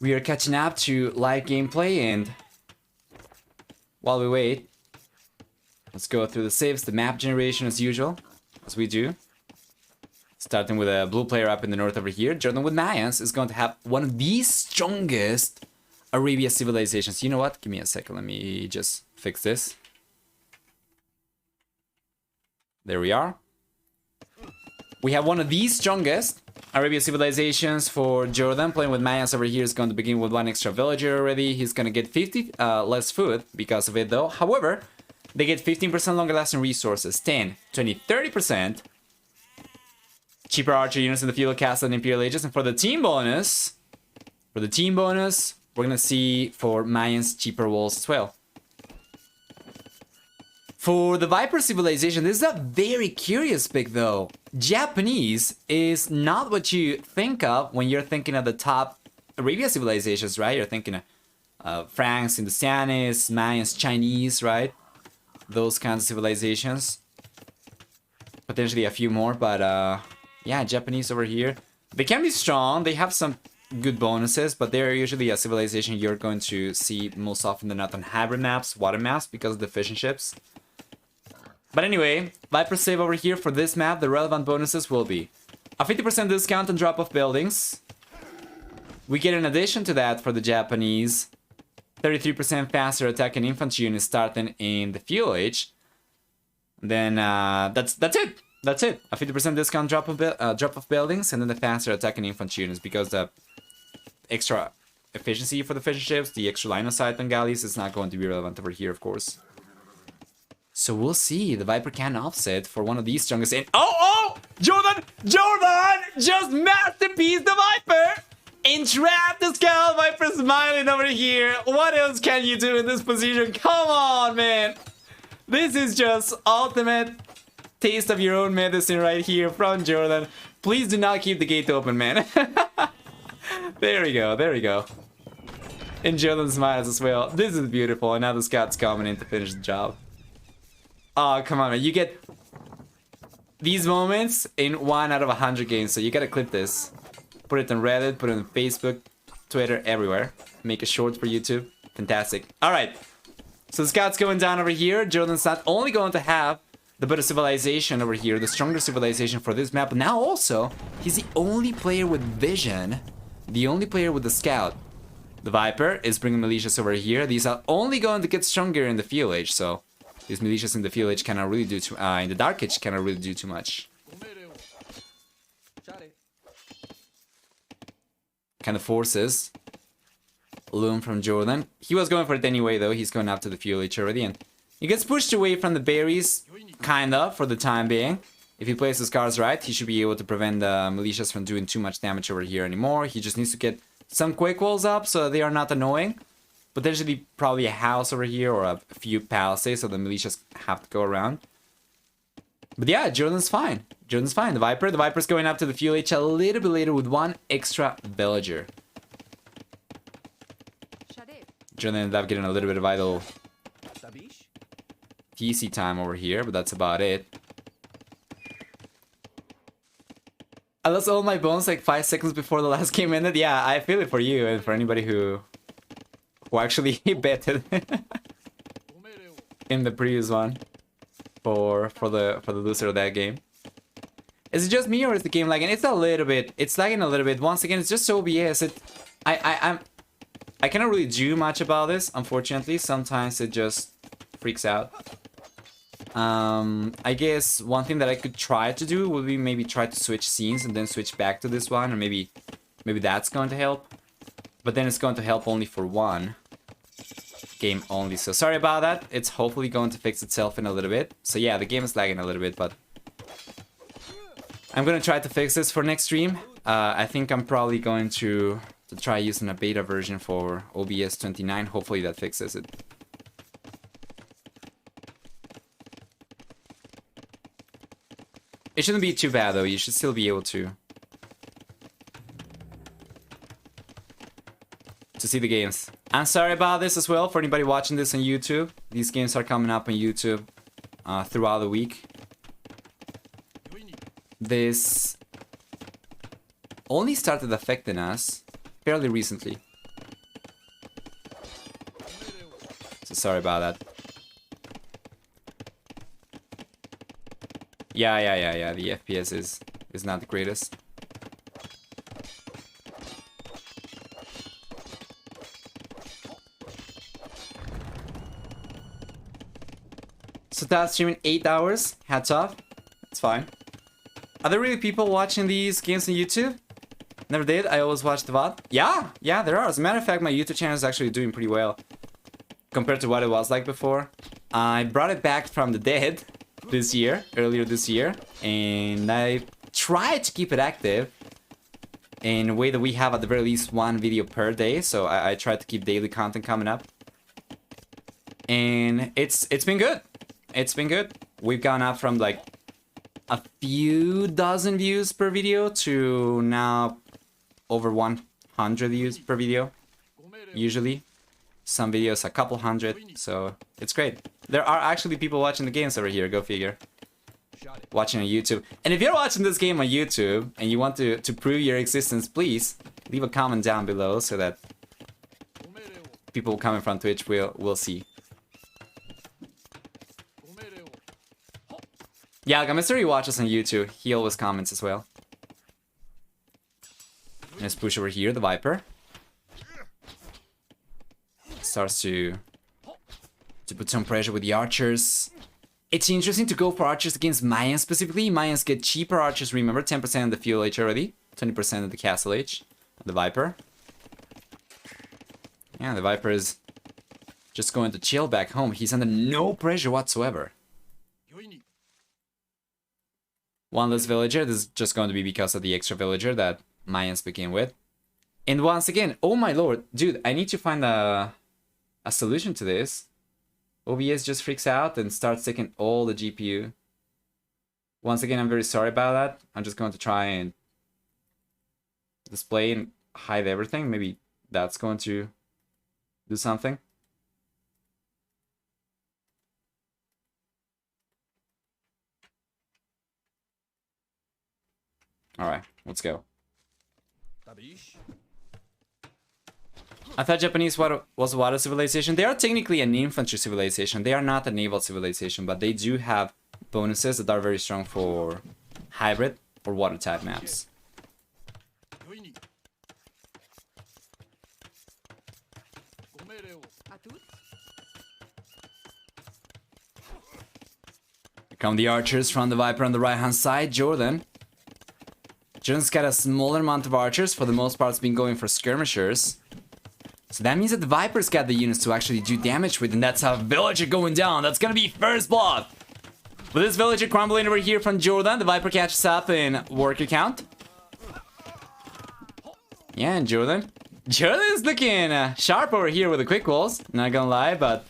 We are catching up to live gameplay, and while we wait, let's go through the saves, the map generation as usual, as we do. Starting with a blue player up in the north over here. JorDan with Mayans is going to have one of the strongest Arabia civilizations. You know what? Give me a second. Let me just fix this. There we are. We have one of the strongest Arabia civilizations for JorDan. Playing with Mayans over here is going to begin with one extra villager already. He's going to get 50 less food because of it though. However, they get 15% longer lasting resources. 10, 20, 30%. Cheaper archer units in the feudal castle and imperial ages. And for the team bonus, we're going to see for Mayans cheaper walls as well. For the Viper civilization, this is a very curious pick though. Japanese is not what you think of when you're thinking of the top Arabia civilizations, right? You're thinking of Franks, Hindustanis, Mayans, Chinese, right? Those kinds of civilizations. Potentially a few more, but yeah, Japanese over here. They can be strong, they have some good bonuses, but they're usually a civilization you're going to see most often than not on hybrid maps, water maps, because of the fishing ships. But anyway, Viper save over here for this map, the relevant bonuses will be a 50% discount on drop-off buildings. We get in addition to that for the Japanese, 33% faster attack and infantry units starting in the fuel age. Then that's it. That's it. A 50% discount drop-off buildings, and then the faster attack and infantry units, because the extra efficiency for the fishing ships, the extra line of sight on galleys is not going to be relevant over here, of course. So we'll see. The Viper can offset for one of these strongest. And oh! JorDan just masterpiece the Viper! Entrap the scout. Viper smiling over here. What else can you do in this position? Come on, man. This is just ultimate taste of your own medicine right here from JorDan. Please do not keep the gate open, man. There we go, there we go. And JorDan smiles as well. This is beautiful, and now the scout's coming in to finish the job. Oh, come on, man. You get these moments in 1 out of 100 games, so you gotta clip this. Put it on Reddit, put it on Facebook, Twitter, everywhere. Make a short for YouTube. Fantastic. Alright. So the scout's going down over here. JorDan's not only going to have the better civilization over here, the stronger civilization for this map, but now also, he's the only player with vision, the only player with the scout. The Viper is bringing militias over here. These are only going to get stronger in the field age, so these militias in the field age cannot really do too, in the dark age cannot really do too much. Kind of forces loom from JorDan. He was going for it anyway though. He's going up to the field age already, and he gets pushed away from the berries, kinda, for the time being. If he plays his cards right, he should be able to prevent the militias from doing too much damage over here anymore. He just needs to get some quick walls up so they are not annoying. Potentially probably a house over here or a few palisades so the militias have to go around. But yeah, JorDan's fine. JorDan's fine. The Viper's going up to the fuel age a little bit later with one extra villager. JorDan ended up getting a little bit of idle TC time over here, but that's about it. I lost all my bones like 5 seconds before the last game ended. Yeah, I feel it for you and for anybody who actually betted in the previous one for the loser of that game. Is it just me or is the game lagging? It's lagging a little bit. Once again, it's just OBS. I cannot really do much about this, unfortunately. Sometimes it just freaks out. I guess one thing that I could try to do would be maybe try to switch scenes and then switch back to this one, or maybe that's going to help. But then it's going to help only for one game only. So sorry about that. It's hopefully going to fix itself in a little bit. So yeah, the game is lagging a little bit, but I'm gonna try to fix this for next stream. I think I'm probably going to try using a beta version for OBS 29. Hopefully that fixes it. It shouldn't be too bad though. You should still be able to see the games. I'm sorry about this as well for anybody watching this on YouTube. These games are coming up on YouTube throughout the week. This only started affecting us fairly recently. sorry about that. Yeah. The FPS is not the greatest. So that's streaming 8 hours. Hats off. It's fine. Are there really people watching these games on YouTube? Never did. I always watch the VOD. Yeah, there are. As a matter of fact, my YouTube channel is actually doing pretty well compared to what it was like before. I brought it back from the dead earlier this year, and I tried to keep it active in a way that we have at the very least one video per day. So I tried to keep daily content coming up, and it's been good. It's been good. We've gone up from like a few dozen views per video to now over 100 views per video. Usually, some videos a couple hundred, so it's great. There are actually people watching the games over here, go figure. Watching on YouTube. And if you're watching this game on YouTube and you want to prove your existence, please leave a comment down below so that people coming from Twitch will see. Yeah, Gamester, he watches on YouTube. He always comments as well. Let's push over here, the Viper. Starts to put some pressure with the archers. It's interesting to go for archers against Mayans specifically. Mayans get cheaper archers, remember, 10% of the fuel H already, 20% of the castle H. The Viper. Yeah, the Viper is just going to chill back home. He's under no pressure whatsoever. One less villager. This is just going to be because of the extra villager that Mayans begin with. And once again, oh my lord, dude, I need to find a solution to this. OBS just freaks out and starts taking all the GPU. Once again, I'm very sorry about that. I'm just going to try and display and hide everything. Maybe that's going to do something. Alright, let's go. I thought Japanese was a water civilization. They are technically an infantry civilization. They are not a naval civilization, but they do have bonuses that are very strong for hybrid or water type maps. Here come the archers from the Viper on the right hand side. JorDan. JorDan's got a smaller amount of archers. For the most part, it's been going for skirmishers. So that means that the Viper's got the units to actually do damage with, and that's a villager going down. That's gonna be first blood. With this villager crumbling over here from JorDan, the Viper catches up in worker count. Yeah, and JorDan is looking sharp over here with the quick walls. Not gonna lie, but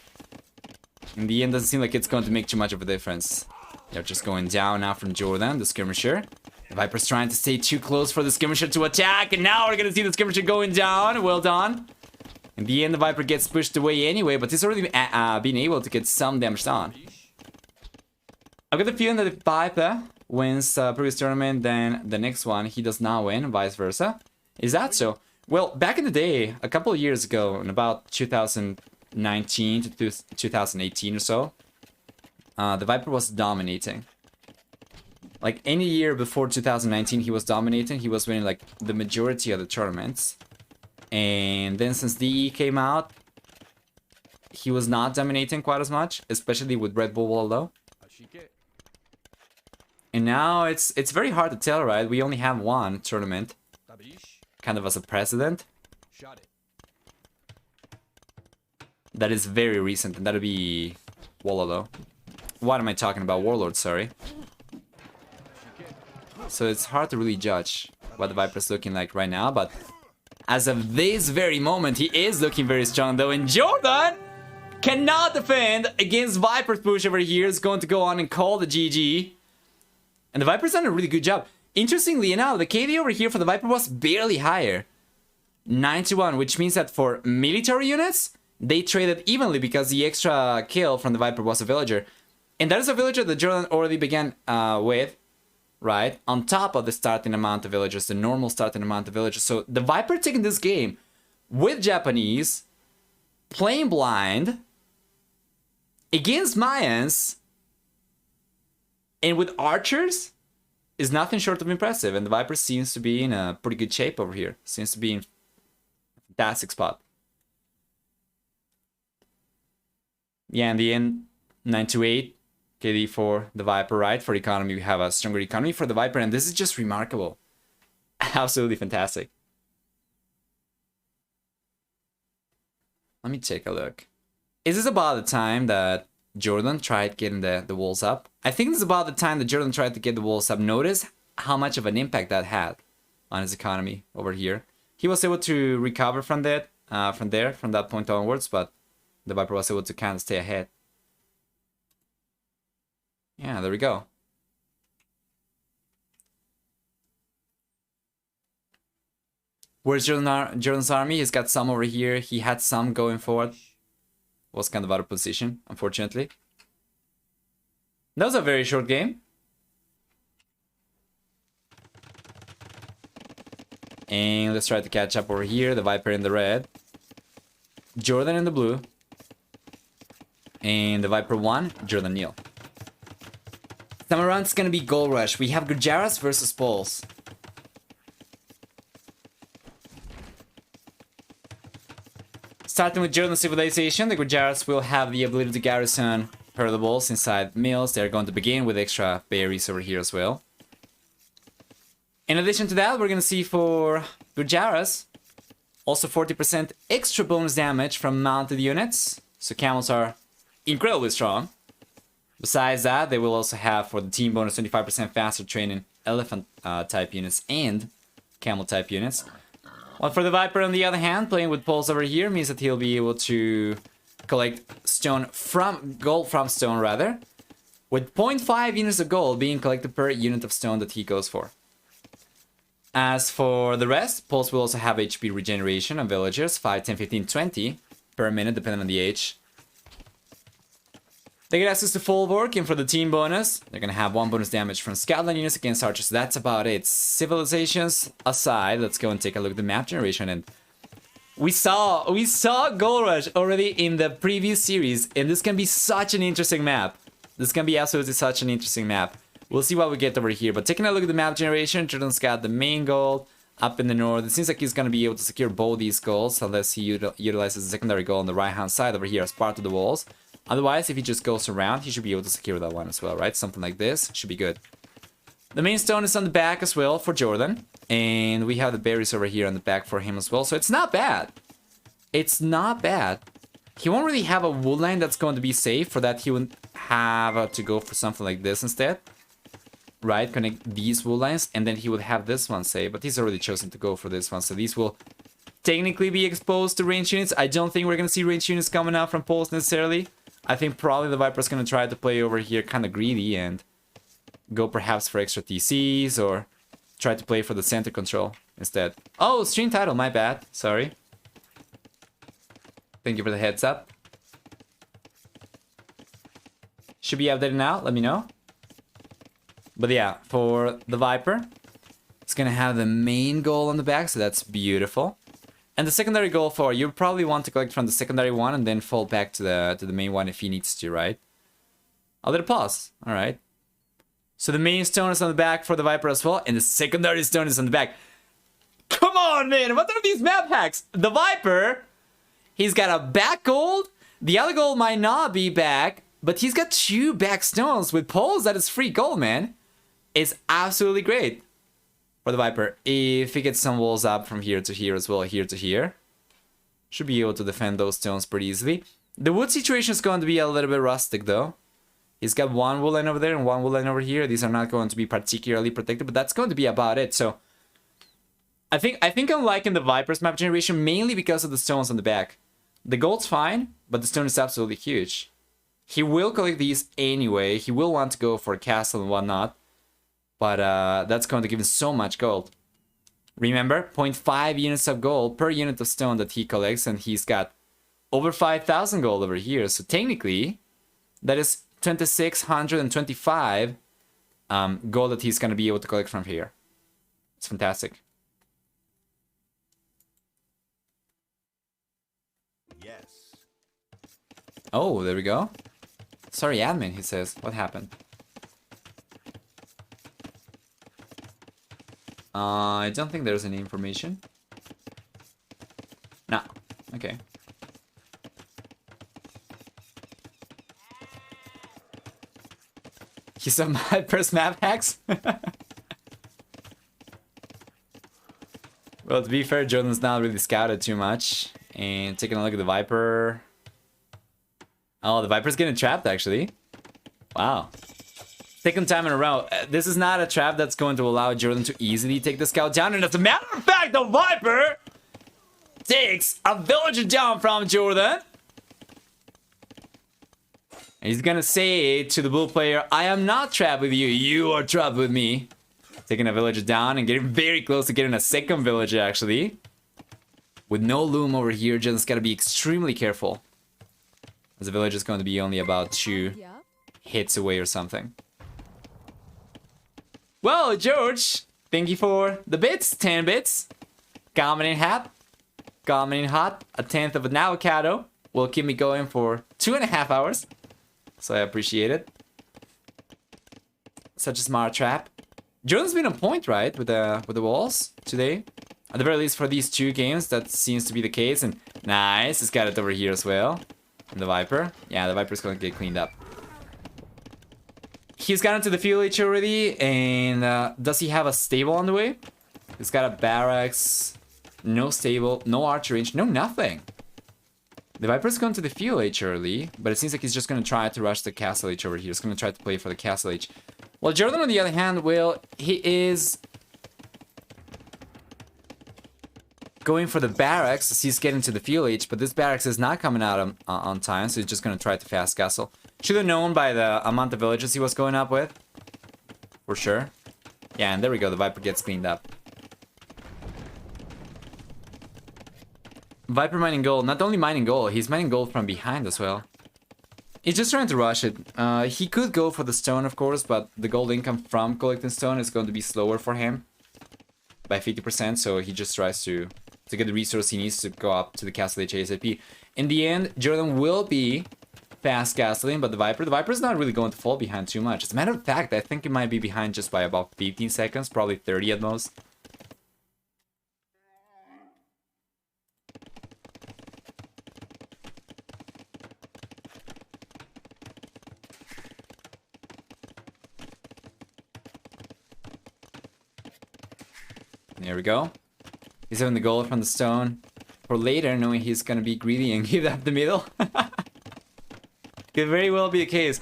in the end, doesn't seem like it's going to make too much of a difference. They're just going down now from JorDan, the skirmisher. The Viper's trying to stay too close for the skirmisher to attack, and now we're gonna see the skirmisher going down. Well done. In the end, the Viper gets pushed away anyway, but he's already been able to get some damage done. I've got the feeling that if Viper wins previous tournament, then the next one he does not win, vice versa. Is that so? Well, back in the day, a couple of years ago, in about 2019 to 2018 or so, the Viper was dominating. Like any year before 2019, he was dominating. He was winning like the majority of the tournaments. And then since DE came out, he was not dominating quite as much, especially with Red Bull Waldo. And now it's very hard to tell, right? We only have one tournament, kind of as a precedent. That is very recent, and that'll be Waldo. What am I talking about? Warlord, sorry. So it's hard to really judge what the Viper's looking like right now, but as of this very moment, he is looking very strong though, and JorDan cannot defend against Viper's push over here. Is going to go on and call the GG. And the Viper's done a really good job. Interestingly enough, the KD over here for the Viper was barely higher. 91, which means that for military units, they traded evenly because the extra kill from the Viper was a villager. And that is a villager that JorDan already began with, right? On top of the starting amount of villagers, the normal starting amount of villagers. So the Viper taking this game with Japanese, playing blind, against Mayans and with archers is nothing short of impressive. And the Viper seems to be in a pretty good shape over here. Seems to be in a fantastic spot. Yeah, in the end, 928 KD for the Viper, right? For economy, we have a stronger economy for the Viper, and this is just remarkable. Absolutely fantastic. Let me take a look. Is this about the time that JorDan tried getting the walls up? I think this is about the time that JorDan tried to get the walls up. Notice how much of an impact that had on his economy over here. He was able to recover from that, from that point onwards, but the Viper was able to kind of stay ahead. Yeah, there we go. Where's JorDan's army? He's got some over here. He had some going forward. Was kind of out of position, unfortunately. That was a very short game. And let's try to catch up over here. The Viper in the red. JorDan in the blue. And the Viper 1, JorDan nil. Time around, it's gonna be Gold Rush. We have Gurjaras versus Poles. Starting with JorDan Civilization, the Gurjaras will have the ability to garrison hurlables inside mills. They're going to begin with extra berries over here as well. In addition to that, we're going to see for Gurjaras also 40% extra bonus damage from mounted units. So camels are incredibly strong. Besides that, they will also have for the team bonus 25% faster training elephant type units and camel type units. Well, for the Viper, on the other hand, playing with poles over here means that he'll be able to collect gold from stone rather, with 0.5 units of gold being collected per unit of stone that he goes for. As for the rest, poles will also have HP regeneration on villagers, 5, 10, 15, 20 per minute, depending on the age. They get access to full work, and for the team bonus, they're gonna have 1 bonus damage from Scoutland units against archers. That's about it. Civilizations aside, let's go and take a look at the map generation. And we saw Gold Rush already in the previous series, and this can be such an interesting map. This can be absolutely such an interesting map. We'll see what we get over here. But taking a look at the map generation, JorDan's got the main goal up in the north. It seems like he's gonna be able to secure both these goals unless he utilizes the secondary goal on the right-hand side over here as part of the walls. Otherwise, if he just goes around, he should be able to secure that one as well, right? Something like this should be good. The main stone is on the back as well for JorDan. And we have the berries over here on the back for him as well. So it's not bad. It's not bad. He won't really have a wood line that's going to be safe. For that, he would have to go for something like this instead. Right? Connect these wood lines. And then he would have this one safe. But he's already chosen to go for this one. So these will technically be exposed to ranged units. I don't think we're going to see ranged units coming out from poles necessarily. I think probably the Viper's going to try to play over here kind of greedy and go perhaps for extra TCs or try to play for the center control instead. Oh, stream title, my bad. Sorry. Thank you for the heads up. Should be updated now, let me know. But yeah, for the Viper, it's going to have the main goal on the back, so that's beautiful. And the secondary goal for, you probably want to collect from the secondary one and then fall back to the main one if he needs to, right? I'll let it pause. Alright. So the main stone is on the back for the Viper as well, and the secondary stone is on the back. Come on, man! What are these map hacks? The Viper, he's got a back gold. The other gold might not be back, but he's got 2 back stones with poles. That is free gold, man. It's absolutely great. For the Viper, if he gets some walls up from here to here as well, here to here, should be able to defend those stones pretty easily. The wood situation is going to be a little bit rustic though. He's got 1 wood line over there and 1 wood line over here. These are not going to be particularly protected, but that's going to be about it. So I think I'm liking the Viper's map generation mainly because of the stones on the back. The gold's fine, but the stone is absolutely huge. He will collect these anyway. He will want to go for a castle and whatnot. But that's going to give him so much gold. Remember, 0.5 units of gold per unit of stone that he collects, and he's got over 5,000 gold over here. So technically, that is 2,625 gold that he's going to be able to collect from here. It's fantastic. Yes. Oh, there we go. Sorry, admin, he says. What happened? I don't think there's any information. No. Okay. He saw my first map hacks? Well, to be fair, JorDan's not really scouted too much. And taking a look at the Viper. Oh, the Viper's getting trapped, actually. Wow. Second time in a row. This is not a trap that's going to allow JorDan to easily take the scout down. And as a matter of fact, the Viper takes a villager down from JorDan. And he's gonna say to the blue player, I am not trapped with you, you are trapped with me. Taking a villager down and getting very close to getting a second villager, actually. With no loom over here, JorDan's gotta be extremely careful. As the villager is going to be only about 2 hits away or something. Well, George, thank you for the bits, 10 bits. Commenting hot. Commenting hot. A 10th of an avocado will keep me going for 2.5 hours. So I appreciate it. Such a smart trap. JorDan's been on point, right, with the walls today. At the very least for these 2 games, that seems to be the case. And nice, he's got it over here as well. And the Viper. Yeah, the Viper's going to get cleaned up. He's gotten to the field H already. And does he have a stable on the way? He's got a barracks. No stable. No archer range. No nothing. The Viper's going to the field H early. But it seems like he's just going to try to rush the castle H over here. He's going to try to play for the castle H. Well, JorDan, on the other hand, well, he is going for the barracks as he's getting to the field H, but this barracks is not coming out on time, so he's just going to try to fast castle. Should have known by the amount of villages he was going up with. For sure. Yeah, and there we go, the Viper gets cleaned up. Viper mining gold. Not only mining gold, he's mining gold from behind as well. He's just trying to rush it. He could go for the stone, of course, but the gold income from collecting stone is going to be slower for him by 50%, so he just tries to get the resource he needs to go up to the castle H ASAP. In the end, JorDan will be fast castling, but the Viper is not really going to fall behind too much. As a matter of fact, I think it might be behind just by about 15 seconds, probably 30 at most. There we go. He's having the gold from the stone for later, knowing he's gonna be greedy and give up the middle. Could very well be the case.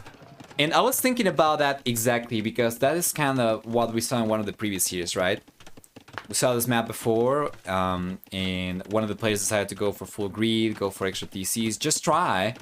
And I was thinking about that exactly because that is kind of what we saw in one of the previous years, right? We saw this map before, and one of the players decided to go for full greed, go for extra TCs, just try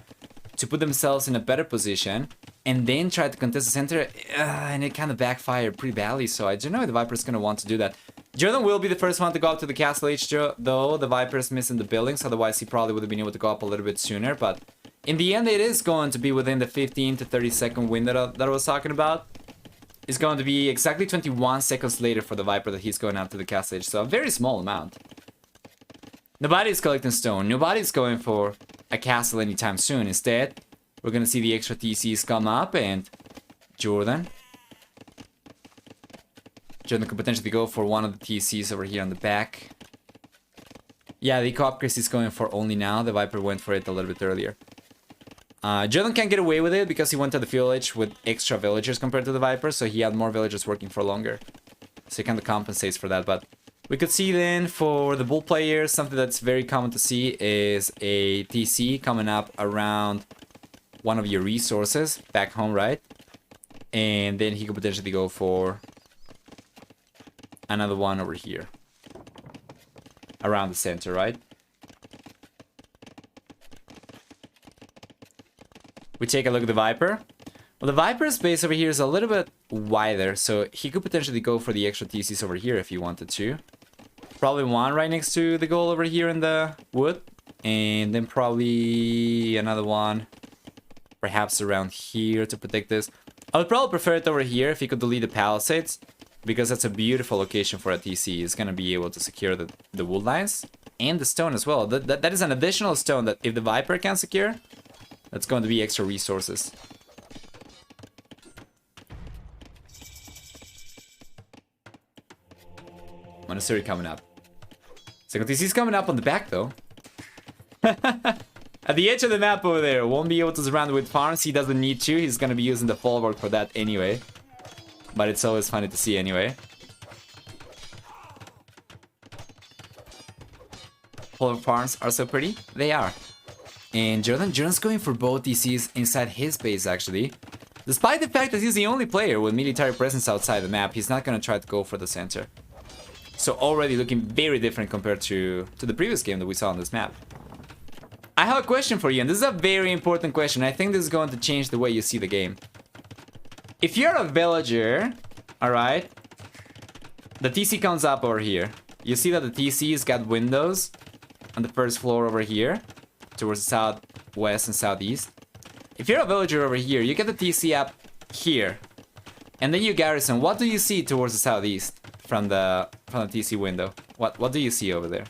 to put themselves in a better position, and then try to contest the center, and it kind of backfired pretty badly, so I don't know if the Viper's gonna want to do that. JorDan will be the first one to go up to the castle H, though the Viper's missing the buildings, otherwise he probably would have been able to go up a little bit sooner, but in the end it is going to be within the 15 to 30 second window that I was talking about. It's going to be exactly 21 seconds later for the Viper that he's going up to the castle H, so a very small amount. Nobody's collecting stone, nobody's going for a castle anytime soon. Instead, we're gonna see the extra TCs come up, and JorDan could potentially go for one of the TCs over here on the back. Yeah, the co-op Chris is going for only now. The Viper went for it a little bit earlier. JorDan can't get away with it because he went to the village with extra villagers compared to the Viper, so he had more villagers working for longer. So he kind of compensates for that, but we could see then for the bull players, something that's very common to see is a TC coming up around one of your resources back home, right? And then he could potentially go for another one over here around the center, right? We take a look at the Viper. Well, the Viper's base over here is a little bit wider, so he could potentially go for the extra TCs over here if he wanted to. Probably one right next to the goal over here in the wood, and then probably another one perhaps around here to protect this. I would probably prefer it over here if he could delete the palisades, because that's a beautiful location for a TC. He's going to be able to secure the wood lines and the stone as well. That is an additional stone that if the Viper can secure, that's going to be extra resources. Monastery coming up. Second TC's coming up on the back though. At the edge of the map over there. Won't be able to surround with farms. He doesn't need to. He's gonna be using the folwark for that anyway. But it's always funny to see anyway. Folwark farms are so pretty. They are. And JorDan's going for both DCs inside his base actually. Despite the fact that he's the only player with military presence outside the map, he's not gonna try to go for the center. So already looking very different compared to the previous game that we saw on this map. I have a question for you, and this is a very important question. I think this is going to change the way you see the game. If you're a villager, alright, the TC comes up over here. You see that the TC's got windows on the first floor over here, towards the southwest and southeast. If you're a villager over here, you get the TC up here, and then you garrison. What do you see towards the southeast from the TC window? What do you see over there?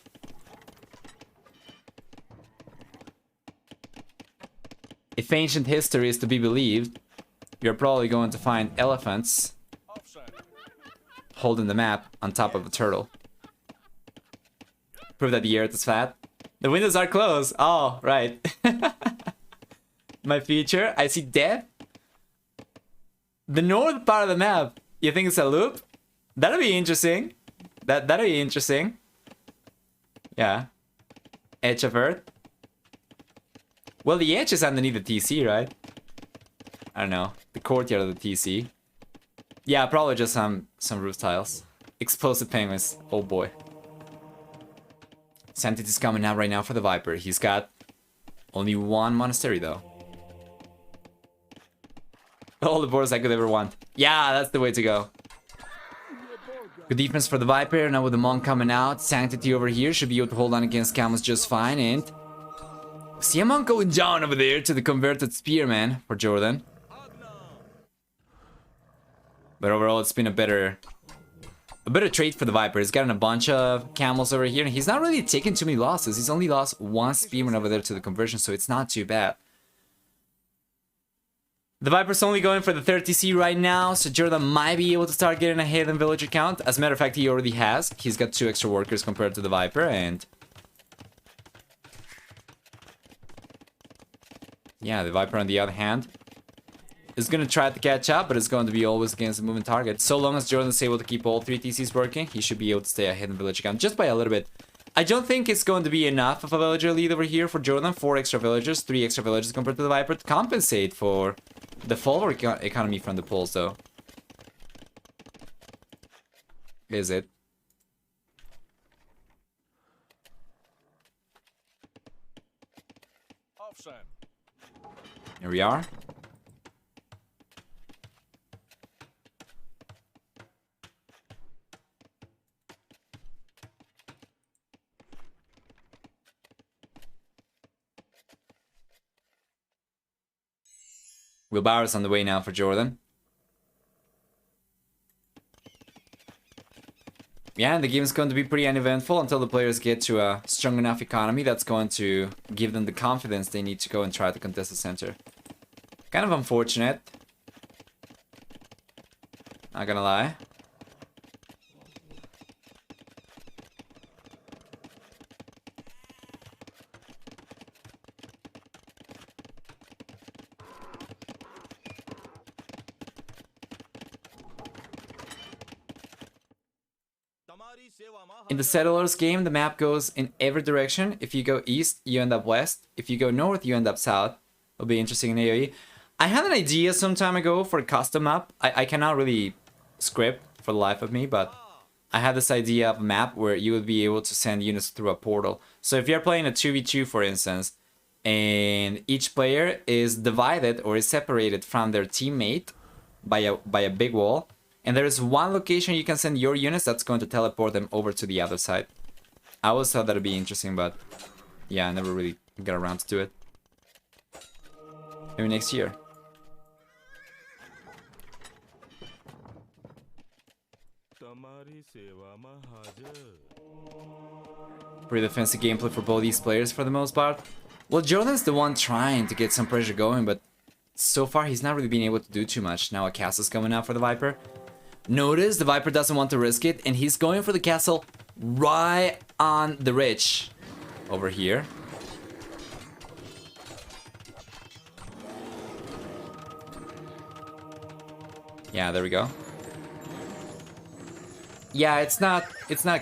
If ancient history is to be believed, you're probably going to find elephants holding the map on top of a turtle. Prove that the earth is flat. The windows are closed. Oh, right. My future. I see death. The north part of the map. You think it's a loop? That'll be interesting. That'll be interesting. Yeah. Edge of earth. Well, the edge is underneath the TC, right? I don't know. The courtyard of the TC. Yeah, probably just some roof tiles. Explosive penguins. Oh boy. Santity's coming out right now for the Viper. He's got only one monastery though. All the borders I could ever want. Yeah, that's the way to go. Good defense for the Viper. Now with the Monk coming out, Sanctity over here should be able to hold on against camels just fine. And see a Monk going down over there to the converted Spearman for JorDan. But overall, it's been a better trade for the Viper. He's gotten a bunch of camels over here, and he's not really taken too many losses. He's only lost one Spearman over there to the conversion, so it's not too bad. The Viper's only going for the 30C right now, so JorDan might be able to start getting ahead in villager count. As a matter of fact, he already has. He's got 2 extra workers compared to the Viper, and yeah, the Viper on the other hand is going to try to catch up, but it's going to be always against the moving target. So long as JorDan is able to keep all 3 TCs working, he should be able to stay ahead in villager count just by a little bit. I don't think it's going to be enough of a villager lead over here for JorDan. 4 extra villagers, 3 extra villagers compared to the Viper to compensate for the follower economy from the polls, though. Is it? Here we are. Wheelbarrow's on the way now for JorDan. Yeah, and the game is going to be pretty uneventful until the players get to a strong enough economy that's going to give them the confidence they need to go and try to contest the center. Kind of unfortunate. Not gonna lie. In the Settlers game, the map goes in every direction. If you go east, you end up west. If you go north, you end up south. It'll be interesting in AoE. I had an idea some time ago for a custom map. I cannot really script for the life of me, but I had this idea of a map where you would be able to send units through a portal. So if you're playing a 2v2, for instance, and each player is divided or is separated from their teammate by a big wall, and there is one location you can send your units that's going to teleport them over to the other side. I always thought that would be interesting, but yeah, I never really got around to do it. Maybe next year. Pretty defensive gameplay for both these players for the most part. Well, JorDan's the one trying to get some pressure going, but so far he's not really been able to do too much. Now a castle's coming out for the Viper. Notice the Viper doesn't want to risk it, and he's going for the castle right on the ridge over here. Yeah, there we go. Yeah, it's not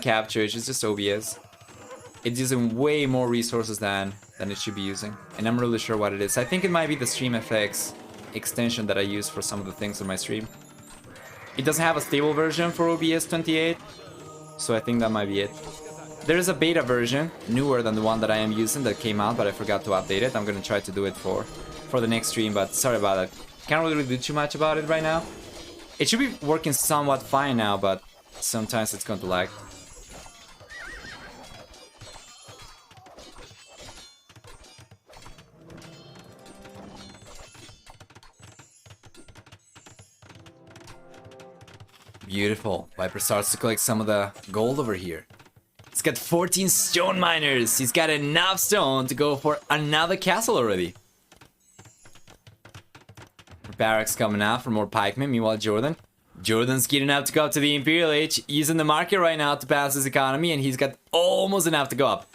capture, it's just OBS. It's using way more resources than it should be using. And I'm really sure what it is. I think it might be the Stream FX extension that I use for some of the things on my stream. It doesn't have a stable version for OBS 28, so I think that might be it. There is a beta version, newer than the one that I am using, that came out, but I forgot to update it. I'm gonna try to do it for the next stream, but sorry about it. Can't really do too much about it right now. It should be working somewhat fine now, but sometimes it's going to lag. Beautiful. Viper starts to collect some of the gold over here. He's got 14 stone miners. He's got enough stone to go for another castle already. Barracks coming out for more pikemen. Meanwhile, Jordan's gearing up to go up to the Imperial Age. He's in the market right now to balance his economy, and he's got almost enough to go up.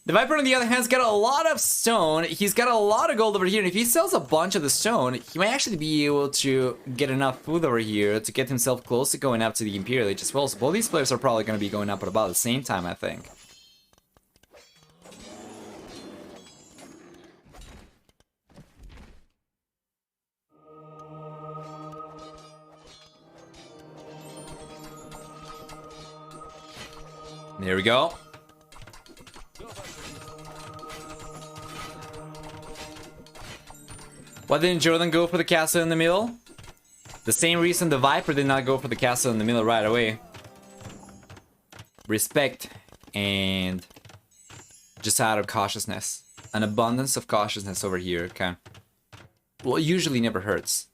The Viper, on the other hand, has got a lot of stone. He's got a lot of gold over here, and if he sells a bunch of the stone, he might actually be able to get enough food over here to get himself close to going up to the Imperial Age as well. So both these players are probably going to be going up at about the same time, I think. There we go. Why didn't JorDan go for the castle in the middle? The same reason the Viper did not go for the castle in the middle right away. Respect and just out of cautiousness. An abundance of cautiousness over here, okay. Well, it usually never hurts.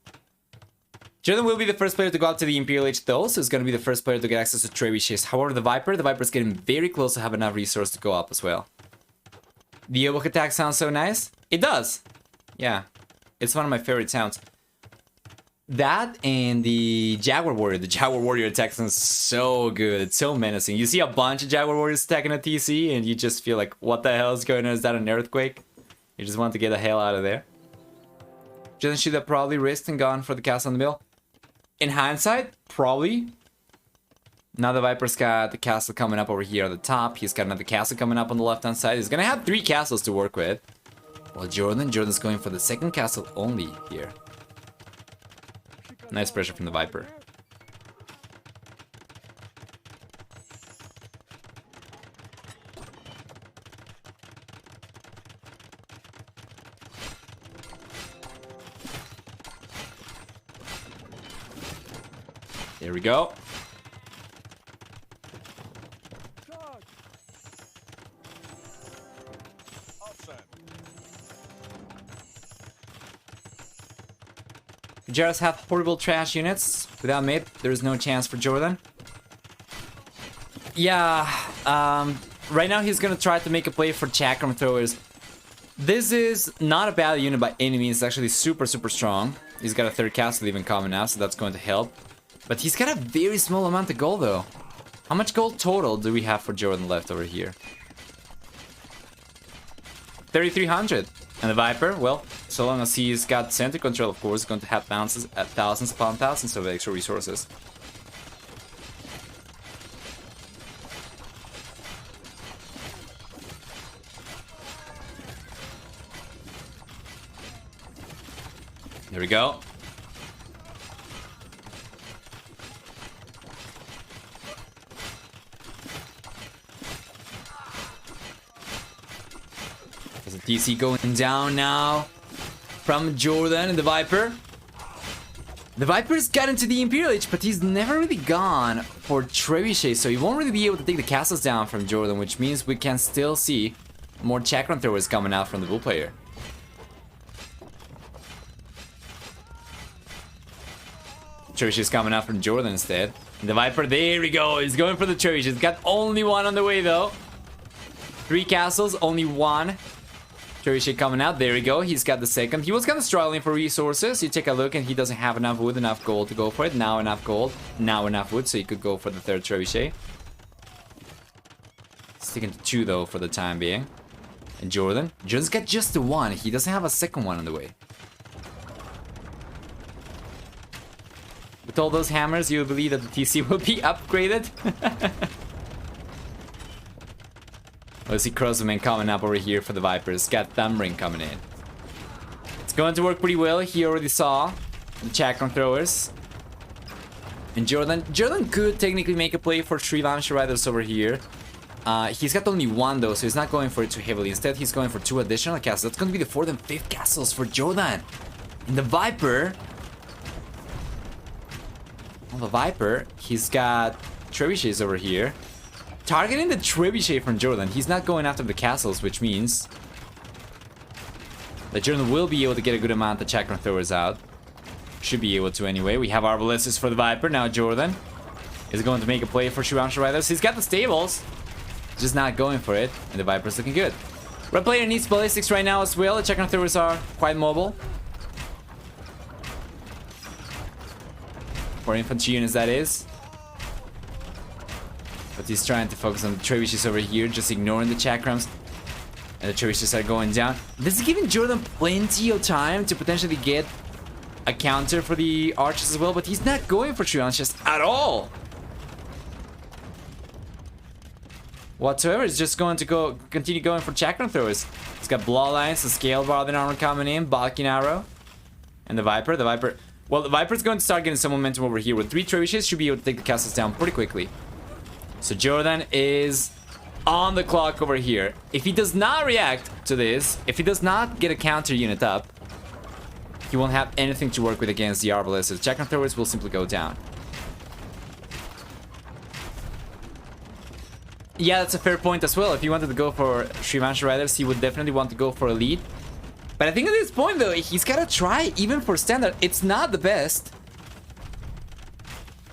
JorDan will be the first player to go up to the Imperial Age though, so he's going to be the first player to get access to trebuchets. However, the Viper's getting very close to have enough resource to go up as well. The Ewok attack sounds so nice. It does. Yeah, it's one of my favorite sounds. That and the Jaguar Warrior. The Jaguar Warrior attack sounds so good. It's so menacing. You see a bunch of Jaguar Warriors attacking a TC and you just feel like, what the hell is going on? Is that an earthquake? You just want to get the hell out of there. JorDan should have probably risked and gone for the castle in the middle. In hindsight, probably. Now the Viper's got the castle coming up over here on the top. He's got another castle coming up on the left-hand side. He's gonna have 3 castles to work with. Well, Jordan's going for the second castle only here. Nice pressure from the Viper. There we go. Gurjaras have horrible trash units. Without mid, there is no chance for JorDan. Yeah, right now he's gonna try to make a play for chakram throwers. This is not a bad unit by any means. It's actually super strong. He's got a 3rd castle even coming out, so that's going to help. But he's got a very small amount of gold though. How much gold total do we have for JorDan left over here? 3,300. And the Viper, well, so long as he's got center control, of course, going to have bounces at thousands upon thousands of extra resources. There we go. There's a DC going down now from JorDan and the Viper. The Viper's got into the Imperial Age, but he's never really gone for trebuchet, so he won't really be able to take the castles down from JorDan, which means we can still see more chakram throwers coming out from the Bull player. Trebuchet's coming out from JorDan instead. And the Viper, there we go, he's going for the trebuchet. He's got only one on the way though. 3 castles, only one. Trebuchet coming out. There we go. He's got the second. He was kind of struggling for resources. You take a look and he doesn't have enough wood, enough gold to go for it. Now enough gold. Now enough wood, so he could go for the third Trebuchet. Sticking to 2 though for the time being. And Jordan's got just the 1. He doesn't have a second one on the way. With all those hammers, you believe that the TC will be upgraded? Let's see Crosman coming up over here for the Vipers. Got Thumbring coming in. It's going to work pretty well. He already saw the chakram throwers. And Jordan could technically make a play for 3 Launcher Riders over here. He's got only 1 though, so he's not going for it too heavily. Instead, he's going for 2 additional castles. That's going to be the 4th and 5th castles for Jordan. And the Viper... Well, the Viper, he's got trebuchets over here. Targeting the trebuchet from Jordan. He's not going after the castles, which means that Jordan will be able to get a good amount of chakram throwers out. Should be able to anyway. We have Arbalests for the Viper. Now Jordan is going to make a play for Shuransha Riders. He's got the stables, just not going for it. And the Viper's looking good. Red player needs ballistics right now as well. The chakram throwers are quite mobile. For infantry units, that is. But he's trying to focus on the trebuchets over here, just ignoring the chakrams. And the trebuchets are going down. This is giving Jordan plenty of time to potentially get a counter for the archers as well, but he's not going for tree archers at all. Whatsoever, he's just going to continue going for chakram throwers. He's got bloodlines, the scaled rod and armor coming in, balking arrow. And the Viper. Well, the Viper's going to start getting some momentum over here with 3 trebuchets. Should be able to take the castles down pretty quickly. So Jordan is on the clock over here. If he does not react to this, if he does not get a counter unit up, he won't have anything to work with against the Arbalests. The chakram throwers will simply go down. Yeah, that's a fair point as well. If he wanted to go for Shrivansha Riders, he would definitely want to go for Elite. But I think at this point though, he's gotta try even for Standard. It's not the best.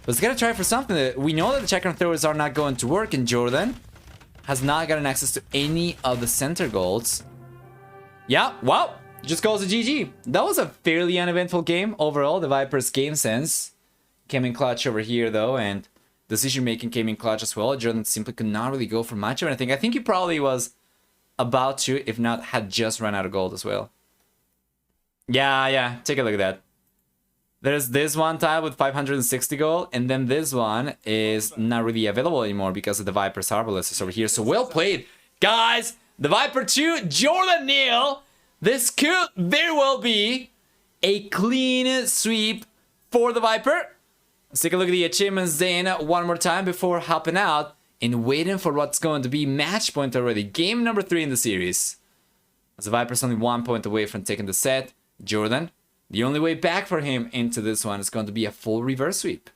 But he's gotta try for something. We know that the chakram throwers are not going to work, and Jordan has not gotten access to any of the center golds. Yeah, well, just calls a GG. That was a fairly uneventful game overall. The Viper's game sense came in clutch over here though, and decision making came in clutch as well. Jordan simply could not really go for much of anything. I think he probably was about to, if not had just run out of gold as well. Yeah, take a look at that. There's this one tile with 560 gold, and then this one is not really available anymore because of the Viper's Arbalests over here. So well played, guys. The Viper 2, Jordan nil. This could very well be a clean sweep for the Viper. Let's take a look at the achievements then one more time before hopping out and waiting for what's going to be match point already. Game number 3 in the series. As the Viper's only 1 point away from taking the set. Jordan, the only way back for him into this one is going to be a full reverse sweep.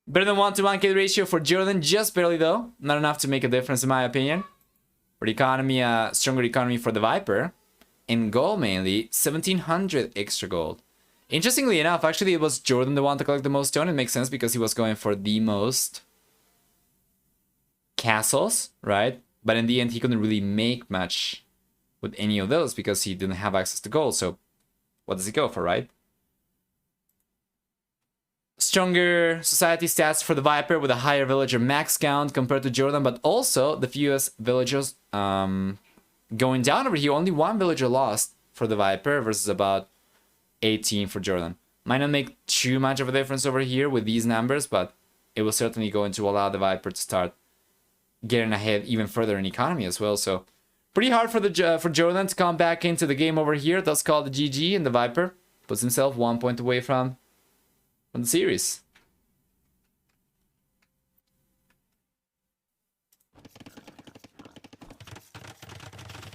Better than 1-to-1 kill ratio for Jordan, just barely though. Not enough to make a difference in my opinion. For the economy, stronger economy for the Viper. In gold mainly, 1700 extra gold. Interestingly enough, actually it was Jordan the one to collect the most stone. It makes sense because he was going for the most castles, right? But in the end, he couldn't really make much with any of those because he didn't have access to gold. So what does he go for, right? Stronger society stats for the Viper with a higher villager max count compared to Jordan, but also the fewest villagers going down over here. Only 1 villager lost for the Viper versus about 18 for Jordan. Might not make too much of a difference over here with these numbers, but it was certainly going to allow the Viper to start getting ahead even further in economy as well. So pretty hard for Jordan to come back into the game over here. That's called the GG, and the Viper puts himself 1 point away from the series.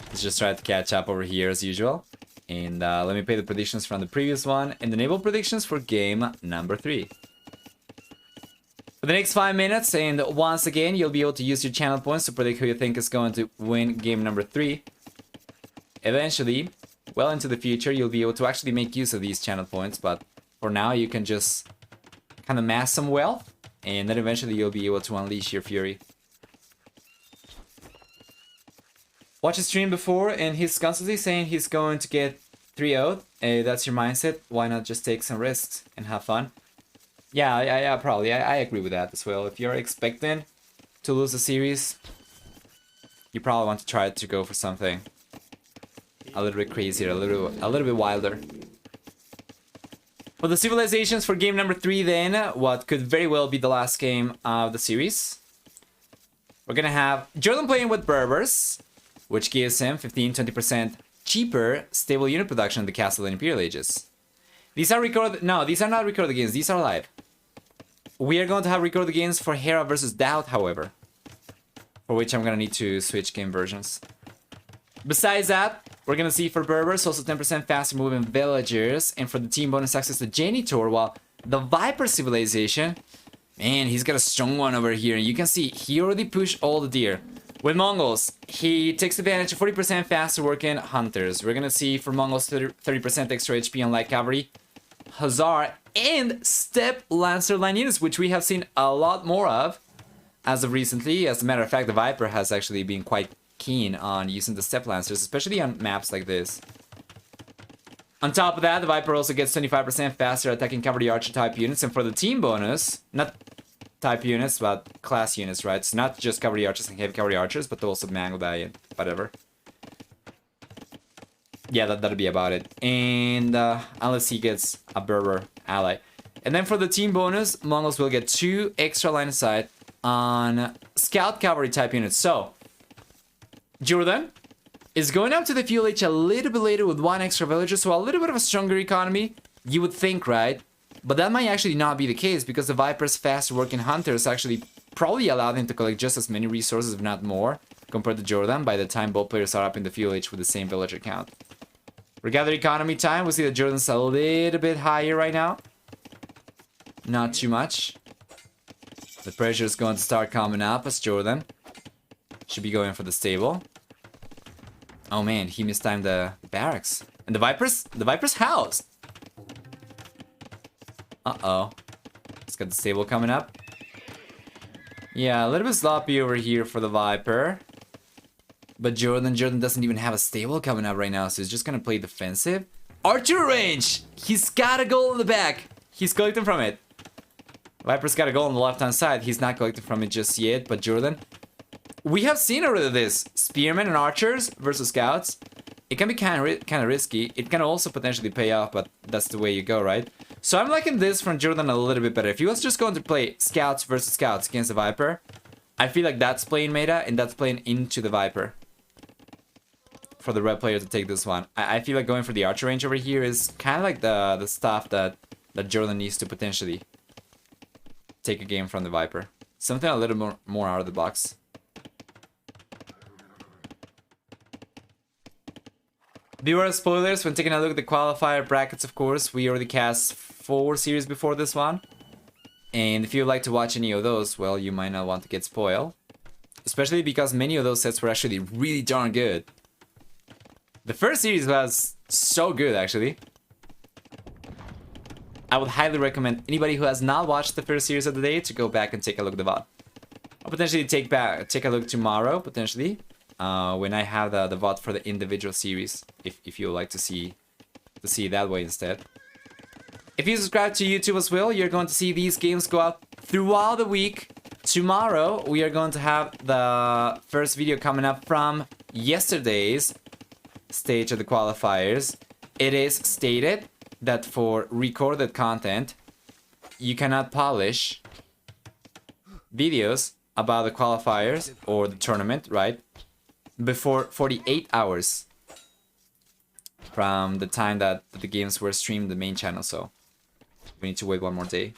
Let's just try to catch up over here as usual. And let me pay the predictions from the previous one and the naval predictions for game number 3. For the next 5 minutes, and once again, you'll be able to use your channel points to predict who you think is going to win game number 3. Eventually, well into the future, you'll be able to actually make use of these channel points, but for now, you can just kind of mass some wealth, and then eventually you'll be able to unleash your fury. watched his stream before, and he's constantly saying he's going to get 3-0'd. That's your mindset. Why not just take some risks and have fun? Yeah, probably. I agree with that as well. If you're expecting to lose the series, you probably want to try to go for something a little bit crazier, a little bit wilder. For the civilizations for game number 3 then, what could very well be the last game of the series. We're gonna have JorDan playing with Berbers, which gives him 15-20% cheaper stable unit production in the Castle and Imperial Ages. These are recorded, no, these are not recorded games, these are live. We are going to have recorded games for Hera versus Doubt, however, for which I'm gonna need to switch game versions. Besides that, we're gonna see for Berbers also 10% faster moving villagers, and for the team bonus access to Janitor, while the Viper civilization, man, he's got a strong one over here. You can see he already pushed all the deer. With Mongols, he takes advantage of 40% faster working hunters. We're gonna see for Mongols 30% extra HP on light cavalry, Hussar, and Steppe Lancer line units, which we have seen a lot more of as of recently. As a matter of fact, the Viper has actually been quite keen on using the Steppe Lancers, especially on maps like this. On top of that, the Viper also gets 25% faster attacking cavalry archer type units, and for the team bonus, not type units, but class units, right? So not just cavalry archers and heavy cavalry archers, but also Mangleby and whatever. Yeah, that'll be about it. And unless he gets a Berber ally. And then for the team bonus, Mongols will get 2 extra line of sight on scout cavalry type units. So JorDan is going up to the fuel H a little bit later with 1 extra villager, so a little bit of a stronger economy, you would think, right? But that might actually not be the case, because the Viper's fast working hunters actually probably allowed him to collect just as many resources, if not more, compared to JorDan by the time both players are up in the fuel H with the same villager count. For gather economy time, we see that JorDan's a little bit higher right now. Not too much. The pressure is going to start coming up as JorDan should be going for the stable. Oh man, he mistimed the barracks. And the Viper's house. Uh-oh. It's got the stable coming up. Yeah, a little bit sloppy over here for the Viper. But JorDan doesn't even have a stable coming up right now, so he's just gonna play defensive. Archer range! He's got a goal in the back. He's collecting from it. Viper's got a goal on the left-hand side. He's not collecting from it just yet, but JorDan... We have seen already this. Spearmen and archers versus scouts. It can be kind of risky. It can also potentially pay off, but that's the way you go, right? So I'm liking this from JorDan a little bit better. If he was just going to play scouts versus scouts against the Viper, I feel like that's playing meta and that's playing into the Viper. For the red player to take this one. I feel like going for the archer range over here is kind of like the stuff that JorDan needs to potentially take a game from the Viper. Something a little more out of the box. Beware of spoilers when taking a look at the qualifier brackets, of course. We already cast 4 series before this one. And if you'd like to watch any of those, well, you might not want to get spoiled. Especially because many of those sets were actually really darn good. The first series was so good, actually. I would highly recommend anybody who has not watched the first series of the day to go back and take a look at the VOD. I'll potentially take a look tomorrow, potentially. When I have the VOD for the individual series, if you would like to see it that way instead. If you subscribe to YouTube as well, you're going to see these games go out throughout the week. Tomorrow, we are going to have the first video coming up from yesterday's stage of the qualifiers. It is stated that for recorded content, you cannot publish videos about the qualifiers or the tournament, right? Before 48 hours from the time that the games were streamed the main channel, so we need to wait one more day.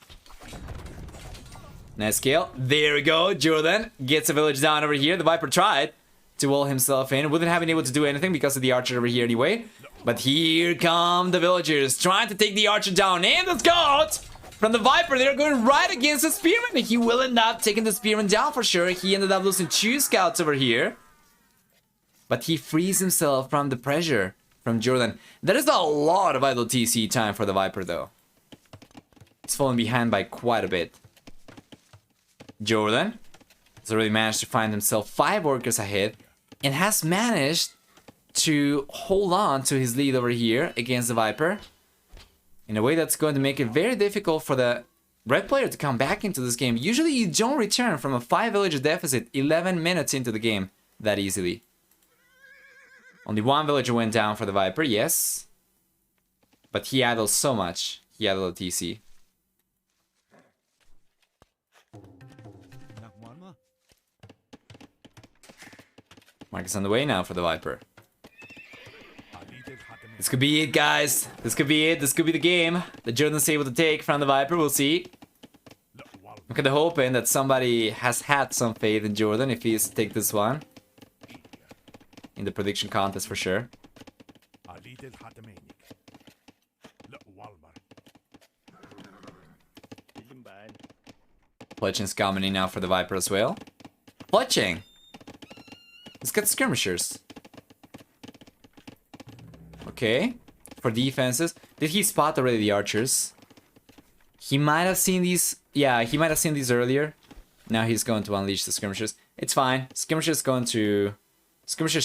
Nice kill. There we go. JorDan gets a village down over here. The Viper tried to wall himself in. Wouldn't have been able to do anything because of the archer over here anyway. But here come the villagers trying to take the archer down. And the scout from the Viper, they're going right against the spearman. He will end up taking the spearman down for sure. He ended up losing 2 scouts over here. But he frees himself from the pressure from JorDan. That is a lot of idle TC time for the Viper, though. He's fallen behind by quite a bit. JorDan has already managed to find himself 5 workers ahead. and has managed to hold on to his lead over here against the Viper in a way that's going to make it very difficult for the red player to come back into this game. Usually you don't return from a 5-villager deficit 11 minutes into the game that easily. Only one villager went down for the Viper, yes. But he idles so much. He idled a TC. Mark is on the way now for the Viper. This could be it, guys. This could be it. This could be the game that JorDan's able to take from the Viper. We'll see. I'm kind of hoping that somebody has had some faith in JorDan if he's to take this one. In the prediction contest for sure. Fletching's coming in now for the Viper as well. Fletching! Let's get skirmishers. Okay. For defenses. Did he spot already the archers? He might have seen these. Yeah, he might have seen these earlier. Now he's going to unleash the skirmishers. It's fine. Skirmishers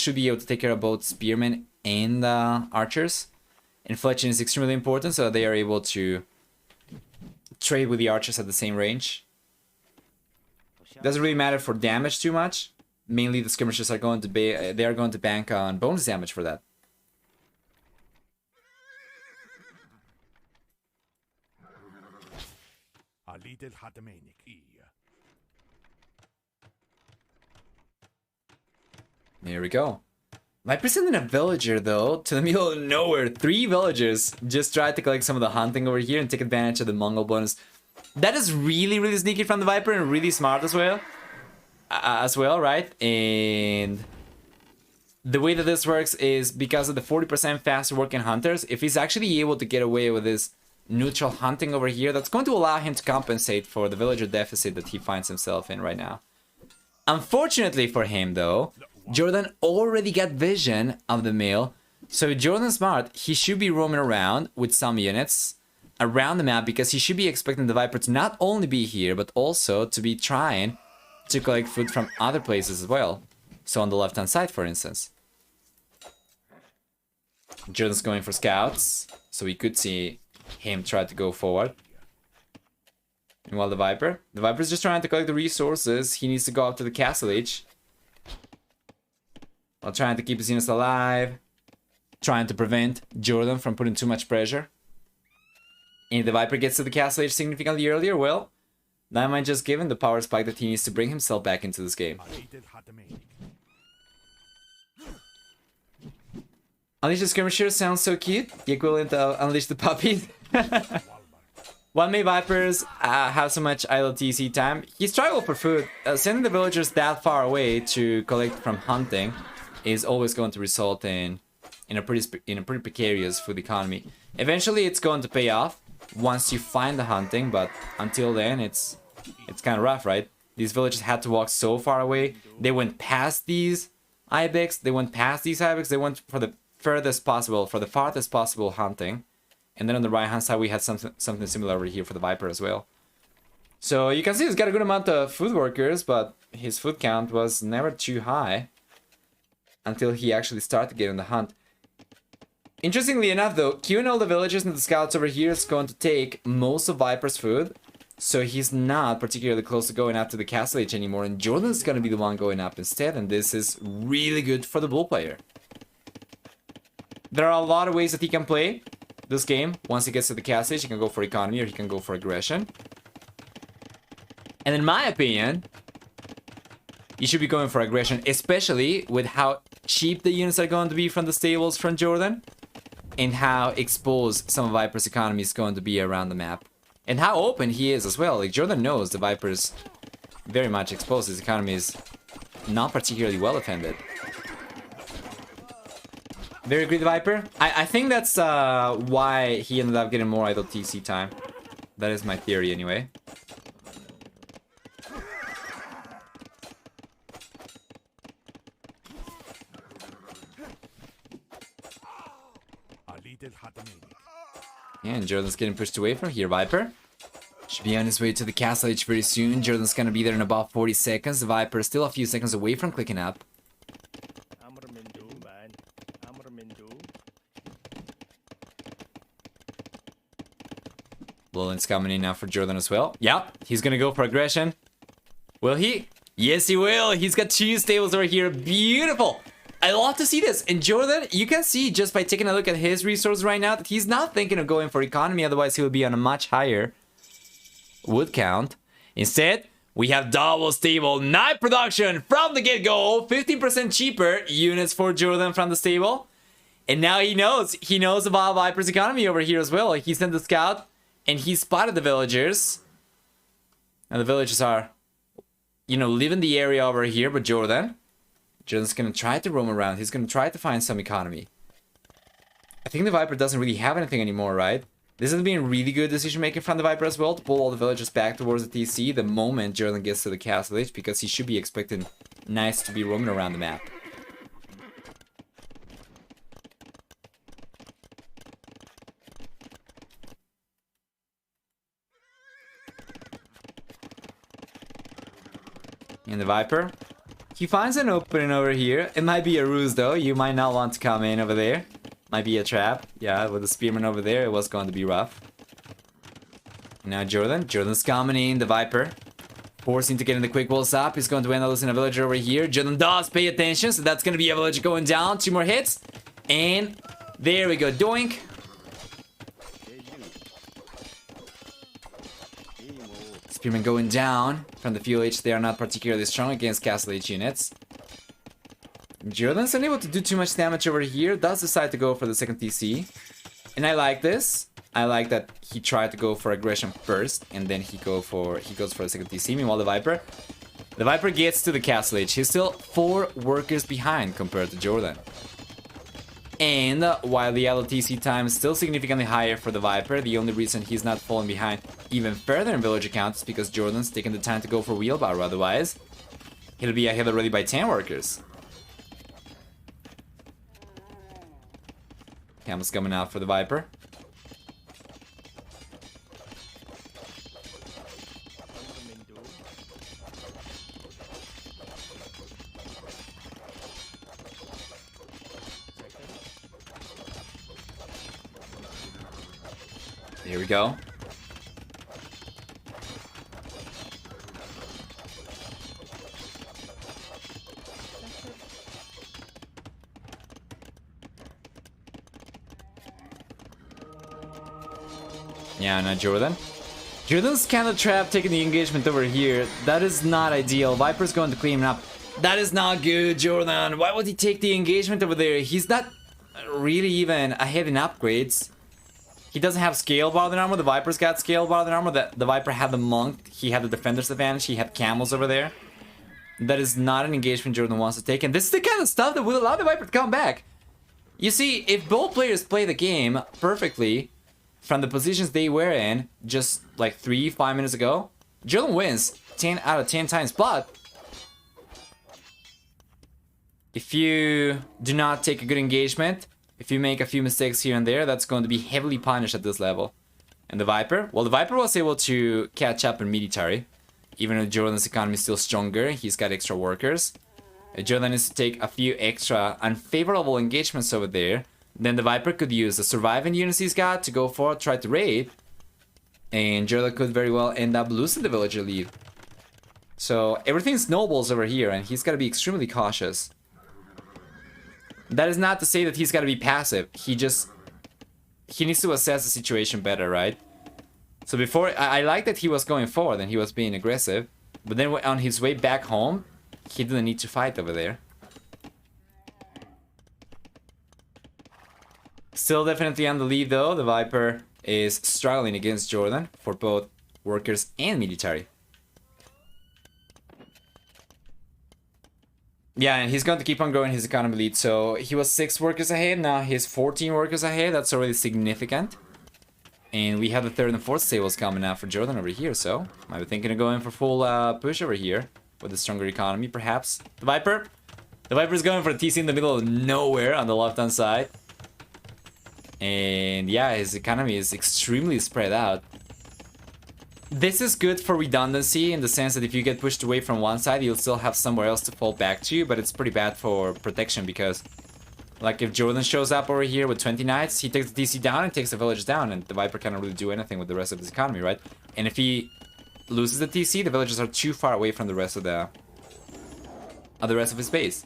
should be able to take care of both spearmen and archers. And fletching is extremely important so they are able to trade with the archers at the same range. Doesn't really matter for damage too much. Mainly the skirmishers are going to be they are going to bank on bonus damage for that. There we go. Viper sending a villager though to the middle of nowhere. 3 villagers just tried to collect some of the hunting over here and take advantage of the Mongol bonus. That is really, really sneaky from the Viper and really smart as well. Right? And the way that this works is because of the 40% faster working hunters, if he's actually able to get away with this neutral hunting over here, that's going to allow him to compensate for the villager deficit that he finds himself in right now. Unfortunately for him though, JorDan already got vision of the mill, so JorDan's smart. He should be roaming around with some units around the map because he should be expecting the Viper to not only be here but also to be trying to collect food from other places as well. So on the left hand side, for instance. JorDan's going for scouts, so we could see him try to go forward. Meanwhile, the Viper's just trying to collect the resources. He needs to go up to the castle age. While trying to keep his units alive. Trying to prevent JorDan from putting too much pressure. And if the Viper gets to the castle age significantly earlier, well, that might just give him the power spike that he needs to bring himself back into this game. Unleash the skirmishers sounds so cute. The equivalent of unleash the puppies. While May Vipers have so much idle TC time, he struggles for food. Sending the villagers that far away to collect from hunting is always going to result in a pretty precarious food economy. Eventually, it's going to pay off once you find the hunting, but until then, it's kind of rough, right? These villagers had to walk so far away. They went past these ibex. They went for the farthest possible hunting. And then on the right hand side we had something similar over here for the Viper as well. So you can see he's got a good amount of food workers, but his food count was never too high until he actually started getting the hunt. Interestingly enough though, queuing all the villagers and the scouts over here is going to take most of Viper's food. So he's not particularly close to going up to the castle age anymore, and JorDan's going to be the one going up instead, and this is really good for the bull player. There are a lot of ways that he can play this game. Once he gets to the castle age, he can go for economy or he can go for aggression. And in my opinion, you should be going for aggression, especially with how cheap the units are going to be from the stables from JorDan, and how exposed some of Viper's economy is going to be around the map. And how open he is as well. Like, JorDan knows the Viper's very much exposed. His economy is not particularly well defended. Very greedy Viper. I think that's why he ended up getting more idle TC time. That is my theory anyway. And JorDan's getting pushed away from here. Viper should be on his way to the castle age very soon. JorDan's gonna be there in about 40 seconds. The Viper is still a few seconds away from clicking up. Lowland's coming in now for JorDan as well. Yeah, he's gonna go for aggression. Will he? Yes, he will. He's got 2 stables over here. Beautiful. I love to see this. And JorDan, you can see just by taking a look at his resource right now that he's not thinking of going for economy. Otherwise, he would be on a much higher wood count. Instead, we have double stable night production from the get-go. 15% cheaper units for JorDan from the stable. And now he knows. He knows about Viper's economy over here as well. He sent the scout and he spotted the villagers. And the villagers are, you know, leaving the area over here. But JorDan's gonna try to roam around. He's gonna try to find some economy. I think the Viper doesn't really have anything anymore, right? This has been really good decision making from the Viper as well to pull all the villagers back towards the TC the moment JorDan gets to the castle edge, because he should be expecting Nice to be roaming around the map. And the Viper, he finds an opening over here. It might be a ruse though. You might not want to come in over there. Might be a trap. Yeah, with the spearman over there, it was going to be rough. Now JorDan's coming in. The Viper, forcing to get in the quick walls up. He's going to end up losing a villager over here. JorDan does pay attention, so that's going to be a villager going down. 2 more hits. And there we go. Doink. Spearmen going down from the fuel H. They are not particularly strong against castle H units. JorDan's unable to do too much damage over here. Does decide to go for the second TC. And I like this. I like that he tried to go for aggression first. And then he goes for the second TC. Meanwhile, the Viper gets to the castle H. He's still 4 workers behind compared to JorDan. And while the LTC time is still significantly higher for the Viper, the only reason he's not falling behind even further in villager count is because JorDan's taking the time to go for wheelbarrow. Otherwise, he'll be ahead already by 10 workers. Camels coming out for the Viper. Here we go. Yeah, now JorDan's kind of trapped taking the engagement over here. That is not ideal. Viper's going to clean him up. That is not good, JorDan. Why would he take the engagement over there? He's not really even ahead in upgrades. He doesn't have scale bar than armor. The Viper's got scale bar than armor. The Viper had the monk. He had the defender's advantage. He had camels over there. That is not an engagement JorDan wants to take. And this is the kind of stuff that will allow the Viper to come back. You see, if both players play the game perfectly from the positions they were in just like 3-5 minutes ago, JorDan wins 10 out of 10 times. But if you do not take a good engagement, if you make a few mistakes here and there, that's going to be heavily punished at this level. And the Viper? Well, the Viper was able to catch up in military. Even though JorDan's economy is still stronger, he's got extra workers. JorDan needs to take a few extra unfavorable engagements over there. Then the Viper could use the surviving units he's got to go for, try to raid. And JorDan could very well end up losing the villager lead. So everything snowballs over here, and he's got to be extremely cautious. That is not to say that he's got to be passive. He needs to assess the situation better, right? So before, I like that he was going forward and he was being aggressive. But then on his way back home, he didn't need to fight over there. Still definitely on the lead though. The Viper is struggling against JorDan for both workers and military. Yeah, and he's going to keep on growing his economy lead. So he was 6 workers ahead, now he's 14 workers ahead. That's already significant. And we have the 3rd and 4th stables coming out for JorDan over here. So might be thinking of going for full push over here with a stronger economy, perhaps. The Viper is going for a TC in the middle of nowhere on the left-hand side. And yeah, his economy is extremely spread out. This is good for redundancy in the sense that if you get pushed away from one side, you'll still have somewhere else to fall back to, but it's pretty bad for protection because Like if JorDan shows up over here with 20 knights, he takes the TC down and takes the village down, and the Viper cannot really do anything with the rest of his economy, right? And if he loses the TC, the villages are too far away from the rest of his base.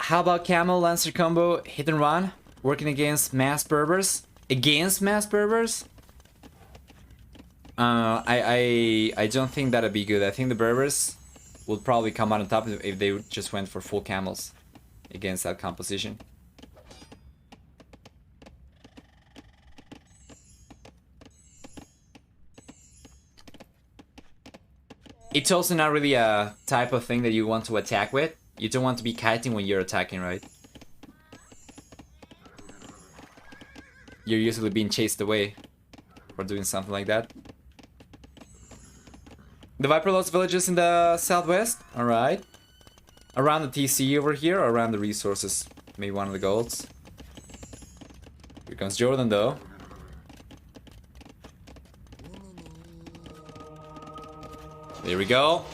How about Camel Lancer combo hit and run working against mass Berbers? Against mass Berbers? I don't think that'd be good. I think the Berbers would probably come out on top if they just went for full camels against that composition. It's also not really a type of thing that you want to attack with. You don't want to be kiting when you're attacking, right? You're usually being chased away for doing something like that. The Viper lost villages in the southwest. Alright. Around the TC over here, or around the resources. Maybe one of the golds. Here comes JorDan though. There we go.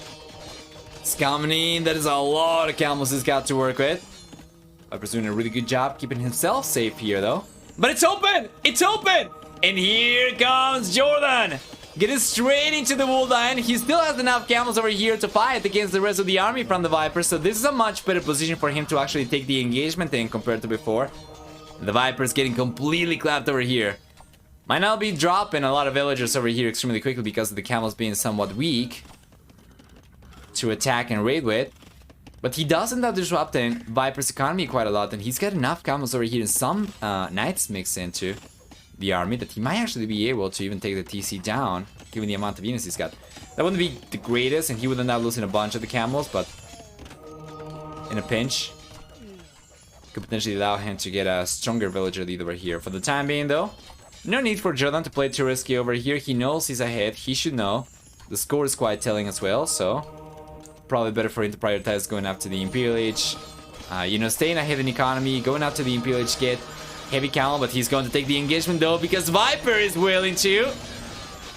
It's coming in. That is a lot of camels he's got to work with. Viper's doing a really good job keeping himself safe here though. But it's open! It's open! And here comes JorDan! Getting straight into the wool line. He still has enough camels over here to fight against the rest of the army from the Viper, so this is a much better position for him to actually take the engagement in compared to before. The Viper's getting completely clapped over here. Might not be dropping a lot of villagers over here extremely quickly because of the camels being somewhat weak to attack and raid with. But he does end up disrupting Viper's economy quite a lot, and he's got enough camels over here and some knights mixed into the army that he might actually be able to even take the TC down, given the amount of units he's got. That wouldn't be the greatest, and he would end up losing a bunch of the camels, but in a pinch, could potentially allow him to get a stronger villager lead over here. For the time being, though, no need for JorDan to play too risky over here. He knows he's ahead. He should know. The score is quite telling as well, so probably better for him to prioritize going after the Imperial Age. You know, staying ahead in economy, going after the Imperial Age, get heavy camel, but he's going to take the engagement though because Viper is willing to.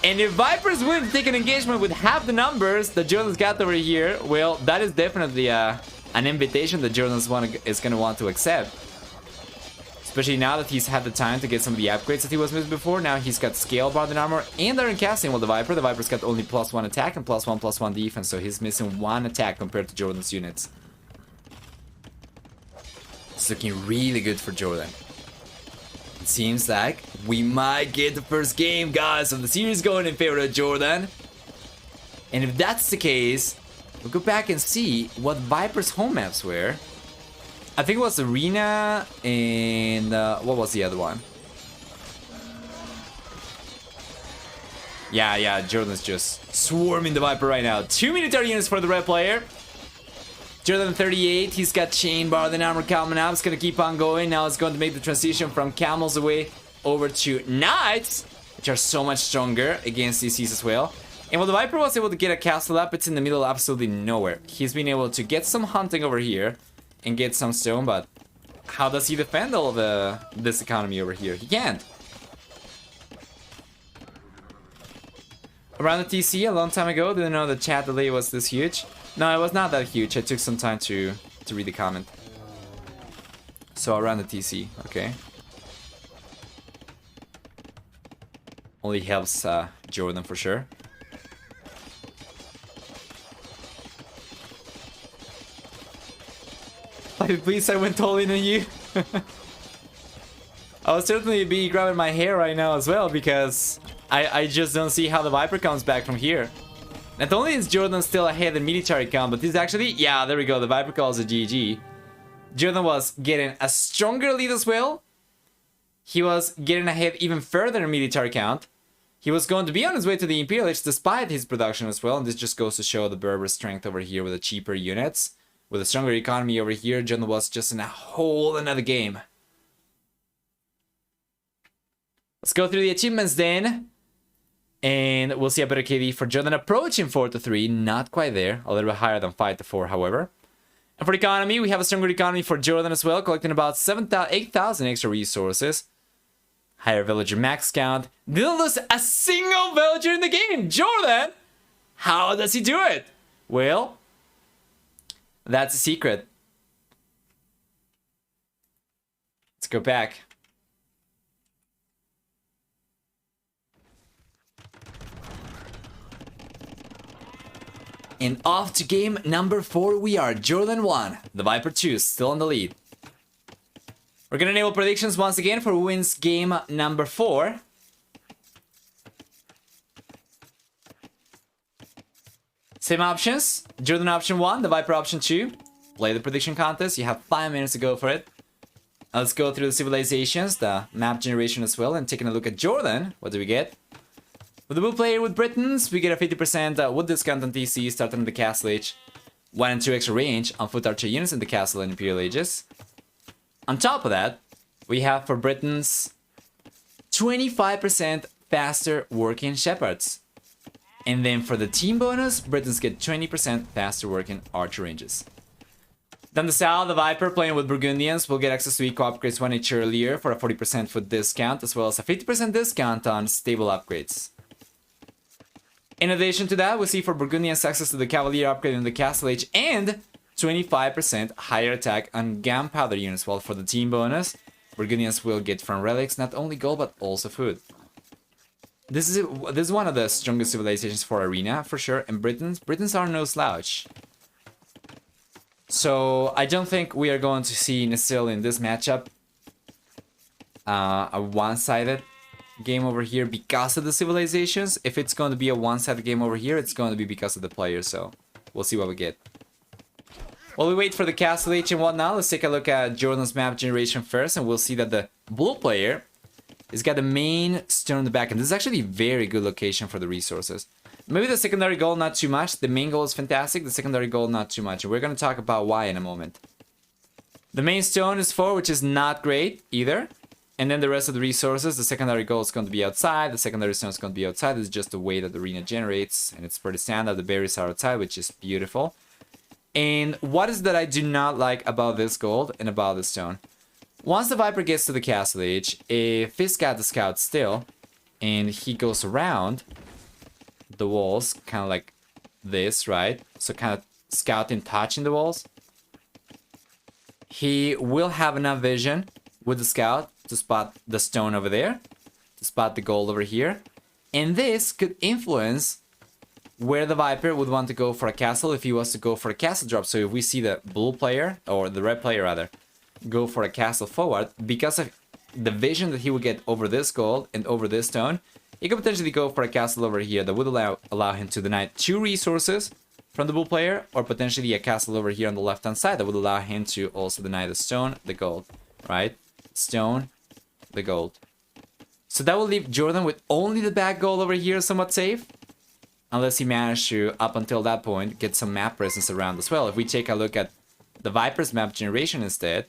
And if Viper is willing to take an engagement with half the numbers that JorDan's got over here, well, that is definitely an invitation that JorDan is going to want to accept. Especially now that he's had the time to get some of the upgrades that he was missing before. Now he's got scale, bard and armor, and iron casting with the Viper. The Viper's got only +1 attack and +1/+1 defense, so he's missing 1 attack compared to JorDan's units. It's looking really good for JorDan. It seems like we might get the first game, guys, of the series going in favor of JorDan. And if that's the case, we'll go back and see what Viper's home maps were. I think it was Arena and what was the other one? Yeah, JorDan's just swarming the Viper right now. 2 military units for the red player. JorDan 38, he's got chain, bard and armor coming up. It's gonna keep on going. Now it's going to make the transition from camels away over to knights, which are so much stronger against DCs as well. And while the Viper was able to get a castle up, it's in the middle of absolutely nowhere. He's been able to get some hunting over here and get some stone, but how does he defend all of this economy over here? He can't. Around the TC a long time ago, didn't know the chat delay was this huge. No, it was not that huge. I took some time to read the comment. So around the TC, okay. Only helps JorDan for sure. Please, I went all in on you. I will certainly be grabbing my hair right now as well because I just don't see how the Viper comes back from here. Not only is JorDan still ahead in military count, but he's actually... Yeah, there we go. The Viper calls a GG. JorDan was getting a stronger lead as well. He was getting ahead even further in military count. He was going to be on his way to the Imperial Age despite his production as well. And this just goes to show the Berber strength over here with the cheaper units. With a stronger economy over here, JorDan was just in a whole another game. Let's go through the achievements then. And we'll see a better KD for JorDan approaching 4-3. Not quite there. A little bit higher than 5-4, however. And for economy, we have a stronger economy for JorDan as well, collecting about 8,000 extra resources. Higher villager max count. Didn't lose a single villager in the game. JorDan, how does he do it? Well, that's a secret. Let's go back. And off to game number 4 we are. JorDan 1, TheViper 2 still in the lead. We're gonna enable predictions once again for who wins game number 4. Same options. JorDan option 1, TheViper option 2. Play the prediction contest. You have 5 minutes to go for it. Let's go through the civilizations, the map generation as well, and taking a look at JorDan. What do we get? With the blue player with Britons, we get a 50% wood discount on TC starting in the Castle Age. 1 and 2 extra range on foot archer units in the Castle and Imperial Ages. On top of that, we have for Britons 25% faster working shepherds. And then for the team bonus, Britons get 20% faster working archer ranges. Down the south, the Viper playing with Burgundians will get access to eco upgrades 1 each earlier for a 40% foot discount, as well as a 50% discount on stable upgrades. In addition to that, we see for Burgundians access to the Cavalier upgrade in the Castle Age and 25% higher attack on gunpowder units, while for the team bonus, Burgundians will get from relics not only gold but also food. This is one of the strongest civilizations for Arena, for sure, and Britons are no slouch. So I don't think we are going to see necessarily in this matchup a one-sided game over here because of the civilizations. If it's going to be a one-sided game over here, it's going to be because of the players, so we'll see what we get. While we wait for the Castle Age and whatnot, let's take a look at JorDan's map generation first, and we'll see that the blue player has got the main stone in the back, and this is actually a very good location for the resources. Maybe the secondary goal not too much, the main goal is fantastic, the secondary goal not too much, and we're going to talk about why in a moment. The main stone is 4, which is not great either. And then the rest of the resources, the secondary goal is going to be outside, the secondary stone is going to be outside. It's just the way that the arena generates, and it's pretty standard. The berries are outside, which is beautiful. And what is that I do not like about this gold and about this stone? Once the Viper gets to the Castle Age, if he's got the scout still, and he goes around the walls, kind of like this, right? So kind of scouting, touching the walls. He will have enough vision with the scout to spot the stone over there, to spot the gold over here. And this could influence where the Viper would want to go for a castle if he was to go for a castle drop. So if we see the blue player, or the red player rather, go for a castle forward, because of the vision that he would get over this gold and over this stone, he could potentially go for a castle over here that would allow him to deny 2 resources from the blue player, or potentially a castle over here on the left hand side that would allow him to also deny the stone, the gold, right? Stone, the gold. So that will leave JorDan with only the back gold over here somewhat safe, unless he managed to, up until that point, get some map presence around as well. If we take a look at the Viper's map generation instead,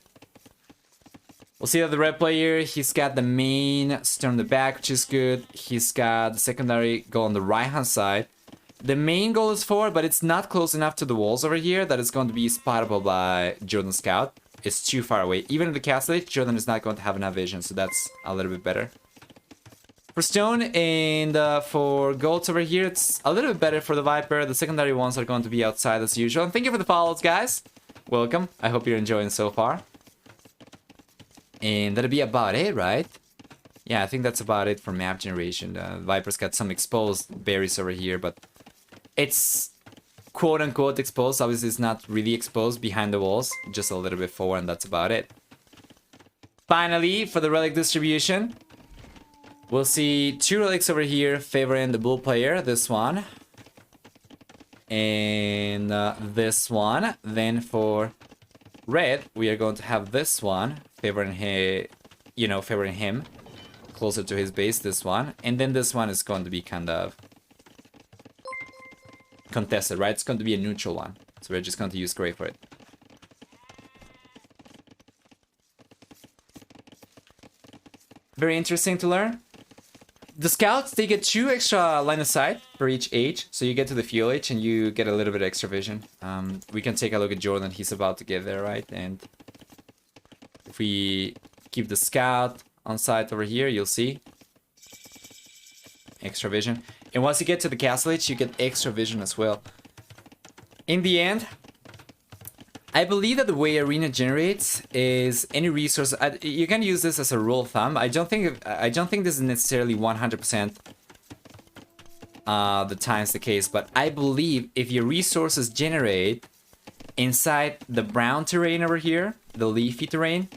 we'll see that the red player, he's got the main stone in the back, which is good. He's got the secondary goal on the right hand side. The main goal is 4, but it's not close enough to the walls over here that it's going to be spottable by JorDan Scout. It's too far away. Even in the Castle Age, JorDan is not going to have enough vision, so that's a little bit better. For stone and for golds over here, it's a little bit better for the Viper. The secondary ones are going to be outside as usual. And thank you for the follows, guys. Welcome. I hope you're enjoying so far. And that'll be about it, right? Yeah, I think that's about it for map generation. Viper's got some exposed berries over here, but it's quote-unquote exposed. Obviously, it's not really exposed behind the walls, just a little bit forward, and that's about it. Finally, for the relic distribution, we'll see 2 relics over here favoring the blue player, this one. And this one. Then for red, we are going to have this one favoring him, favoring him closer to his base, this one. And then this one is going to be kind of contested, right? It's going to be a neutral one. So we're just going to use gray for it. Very interesting to learn. The scouts, they get 2 extra line of sight for each age. So you get to the field age and you get a little bit extra vision. We can take a look at JorDan. He's about to get there, right? And if we keep the scout on site over here, you'll see extra vision. And once you get to the castle age, you get extra vision as well. In the end, I believe that the way Arena generates is any resource. You can use this as a rule of thumb. I don't think this is necessarily 100% the times the case, but I believe if your resources generate inside the brown terrain over here, the leafy terrain,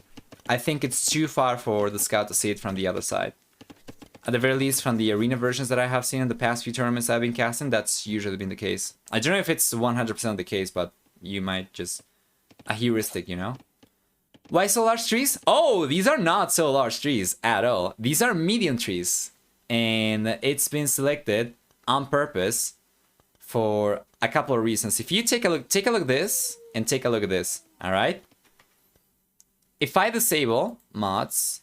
I think it's too far for the scout to see it from the other side. At the very least, from the arena versions that I have seen in the past few tournaments I've been casting, that's usually been the case. I don't know if it's 100% the case, but you might just... a heuristic, you know? Why so large trees? Oh, these are not so large trees at all. These are medium trees. And it's been selected on purpose for a couple of reasons. If you take a look at this and take a look at this, alright? If I disable mods,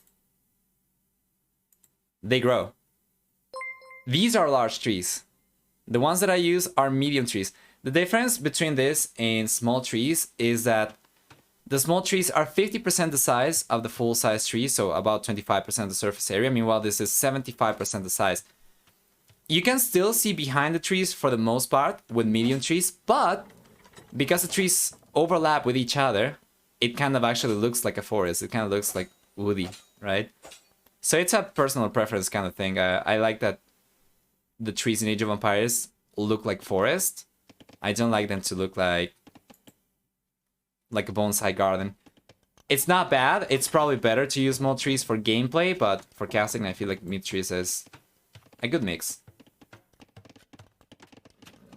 they grow. These are large trees. The ones that I use are medium trees. The difference between this and small trees is that the small trees are 50% the size of the full-size tree, so about 25% of the surface area. Meanwhile, this is 75% the size. You can still see behind the trees for the most part with medium trees, but because the trees overlap with each other, it kind of actually looks like a forest. It kind of looks like woody, right? So it's a personal preference kind of thing. I like that the trees in Age of Empires look like forest. I don't like them to look like a bonsai garden. It's not bad. It's probably better to use small trees for gameplay, but for casting, I feel like mid trees is a good mix.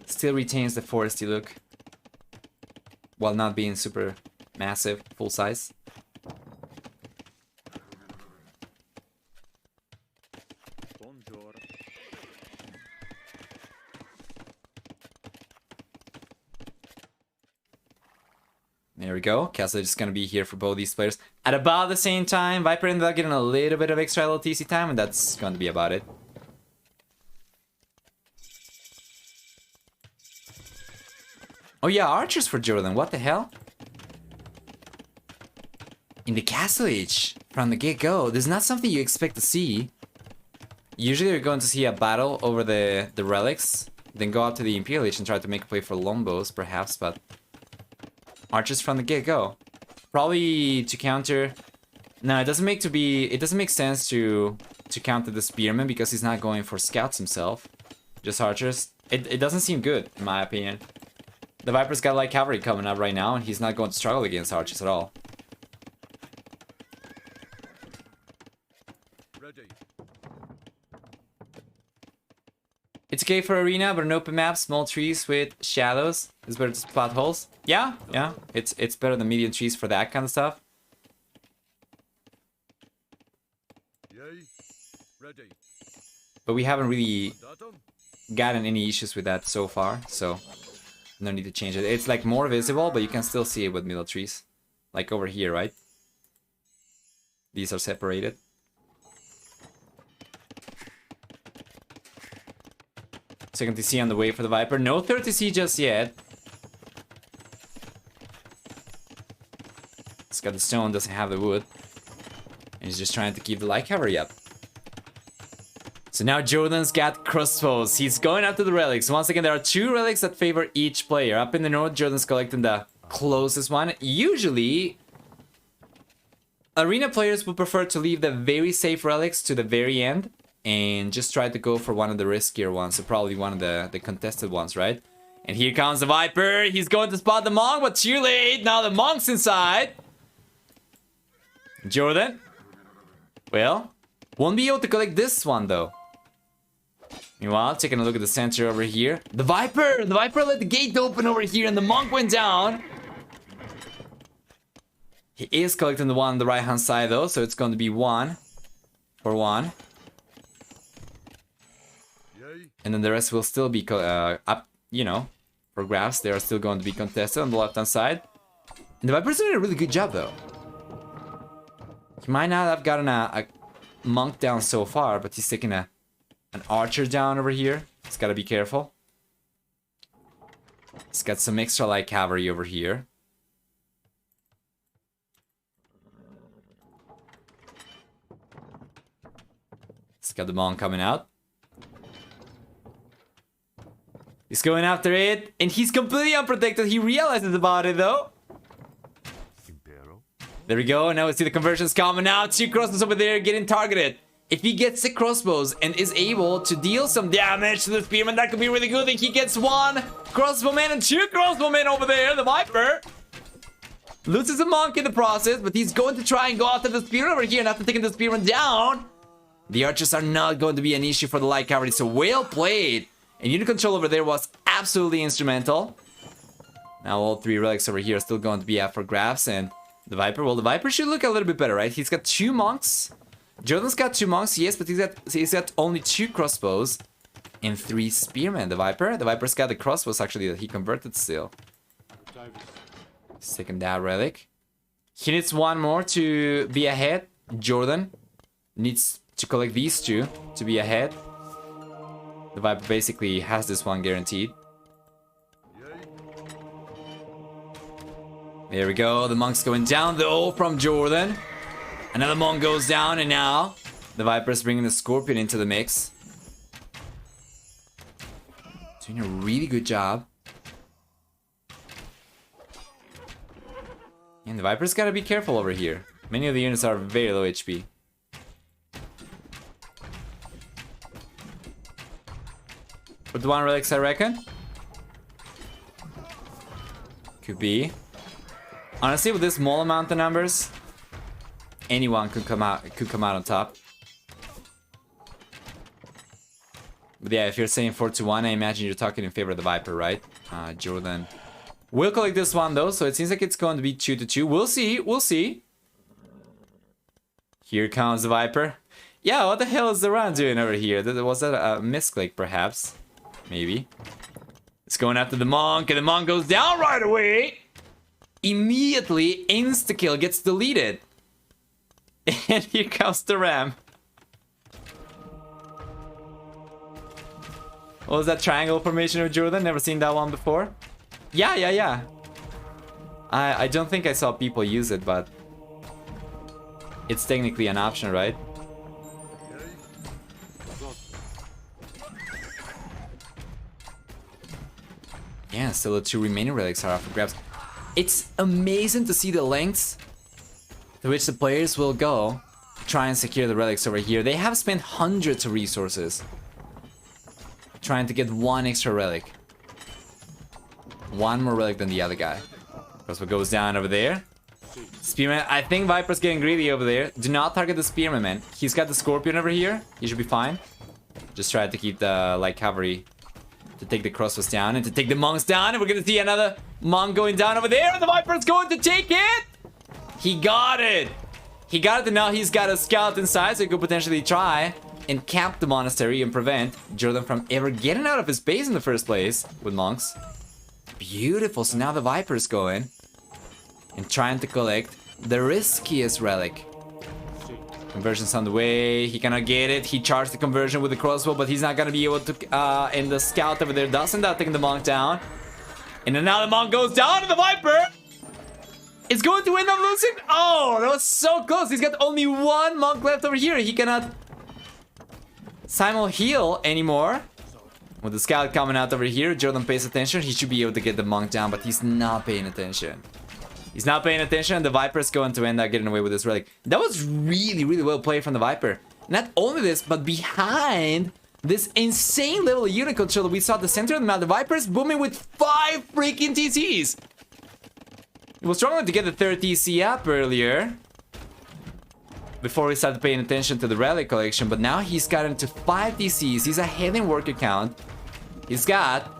Still retains the foresty look while not being super massive, full size. There we go. Castle is going to be here for both these players. At about the same time, Viper ended up getting a little bit of extra LTC time, and that's going to be about it. Oh yeah, archers for JorDan. What the hell? In the Castle Age, from the get-go, this is not something you expect to see. Usually you're going to see a battle over the relics, then go up to the Imperial Age and try to make a play for Lombos, perhaps, but... archers from the get-go. Probably to counter... No, it doesn't make sense to counter the spearman because he's not going for scouts himself. Just archers. It doesn't seem good, in my opinion. The Viper's got light cavalry coming up right now, and he's not going to struggle against archers at all. Ready. It's okay for arena, but an open map, small trees with shadows. It's better to spot holes. Yeah. It's better than medium trees for that kind of stuff. Yay. Ready. But we haven't really Datum. gotten any issues with that so far, so no need to change it. It's like more visible, but you can still see it with middle trees. Like over here, right? These are separated. Second TC on the way for the Viper. No third TC just yet. It's got the stone, doesn't have the wood. And he's just trying to keep the light cavalry up. So now JorDan's got crossbows. He's going after the relics. Once again, there are 2 relics that favor each player. Up in the north, JorDan's collecting the closest one. Usually, arena players would prefer to leave the very safe relics to the very end and just try to go for one of the riskier ones. So probably one of the contested ones, right? And here comes the Viper. He's going to spot the Monk, but too late. Now the Monk's inside. JorDan. Well, won't be able to collect this one, though. Meanwhile, taking a look at the center over here. The Viper! The Viper let the gate open over here and the Monk went down. He is collecting the one on the right-hand side, though, so it's going to be 1 for 1. Yay. And then the rest will still be up, you know, for grabs. They are still going to be contested on the left-hand side. And the Viper's doing a really good job, though. He might not have gotten a Monk down so far, but he's taking a an archer down over here. He's gotta be careful. He's got some extra light cavalry over here. He's got the monk coming out. He's going after it, and he's completely unprotected. He realizes about it, though. There we go. Now we see the conversions coming out. 2 crossbows over there getting targeted. If he gets the crossbows and is able to deal some damage to the spearman, that could be really good. And he gets 1 crossbowman and 2 crossbowmen over there. The Viper loses a monk in the process, but he's going to try and go after the spearman over here. And after taking the spearman down, the archers are not going to be an issue for the light cavalry. So well played. And unit control over there was absolutely instrumental. Now all 3 relics over here are still going to be up for grabs. And the Viper, well, the Viper should look a little bit better, right? He's got 2 monks. JorDan's got 2 monks, yes, but he's got only 2 crossbows and 3 spearmen. The Viper's got the crossbows actually that he converted still. He's taking that relic. He needs 1 more to be ahead. JorDan needs to collect these 2 to be ahead. The Viper basically has this one guaranteed. There we go. The monk's going down though from JorDan. Another monk goes down, and now the Viper's bringing the Scorpion into the mix. Doing a really good job. And the Viper's gotta be careful over here. Many of the units are very low HP. Put the 1 relics, I reckon. Could be. Honestly, with this small amount of numbers, anyone could come out on top. But yeah, if you're saying 4-1, I imagine you're talking in favor of the Viper, right? JorDan will collect this one though, so it seems like it's going to be 2-2. We'll see, we'll see. Here comes the Viper. Yeah, what the hell is the run doing over here? Was that a misclick, perhaps? Maybe. It's going after the monk, and the monk goes down right away. Immediately, insta-kill gets deleted. And here comes the ram. What was that triangle formation of JorDan? Never seen that one before. Yeah. I don't think I saw people use it, but it's technically an option, right? Yeah, still the 2 remaining relics are up for grabs. It's amazing to see the lengths to which the players will go to try and secure the relics over here. They have spent hundreds of resources trying to get 1 extra relic. 1 more relic than the other guy. That's what goes down over there. Spearman, I think Viper's getting greedy over there. Do not target the Spearman, man. He's got the Scorpion over here. He should be fine. Just try to keep the light cavalry to take the crossbows down and to take the monks down. And we're gonna see another monk going down over there. And the Viper's going to take it. He got it. He got it, and now he's got a scout inside, so he could potentially try and camp the monastery and prevent JorDan from ever getting out of his base in the first place with monks. Beautiful. So now the Viper's going and trying to collect the riskiest relic. Conversion's on the way. He cannot get it. He charged the conversion with the crossbow, but he's not gonna be able to. And the scout over there doesn't end up taking the monk down. And then now the monk goes down, and the Viper is going to end up losing. Oh, that was so close. He's got only 1 monk left over here. He cannot simul heal anymore. With the scout coming out over here, JorDan pays attention. He should be able to get the monk down, but he's not paying attention. He's not paying attention, and the Viper's going to end up getting away with this relic. That was really, really well played from the Viper. Not only this, but behind this insane level of unit control that we saw at the center of the map, the Viper's booming with 5 freaking TCs. He was struggling to get the 3rd TC up earlier, before we started paying attention to the relic collection, but now he's gotten to 5 TCs. He's ahead in worker count. He's got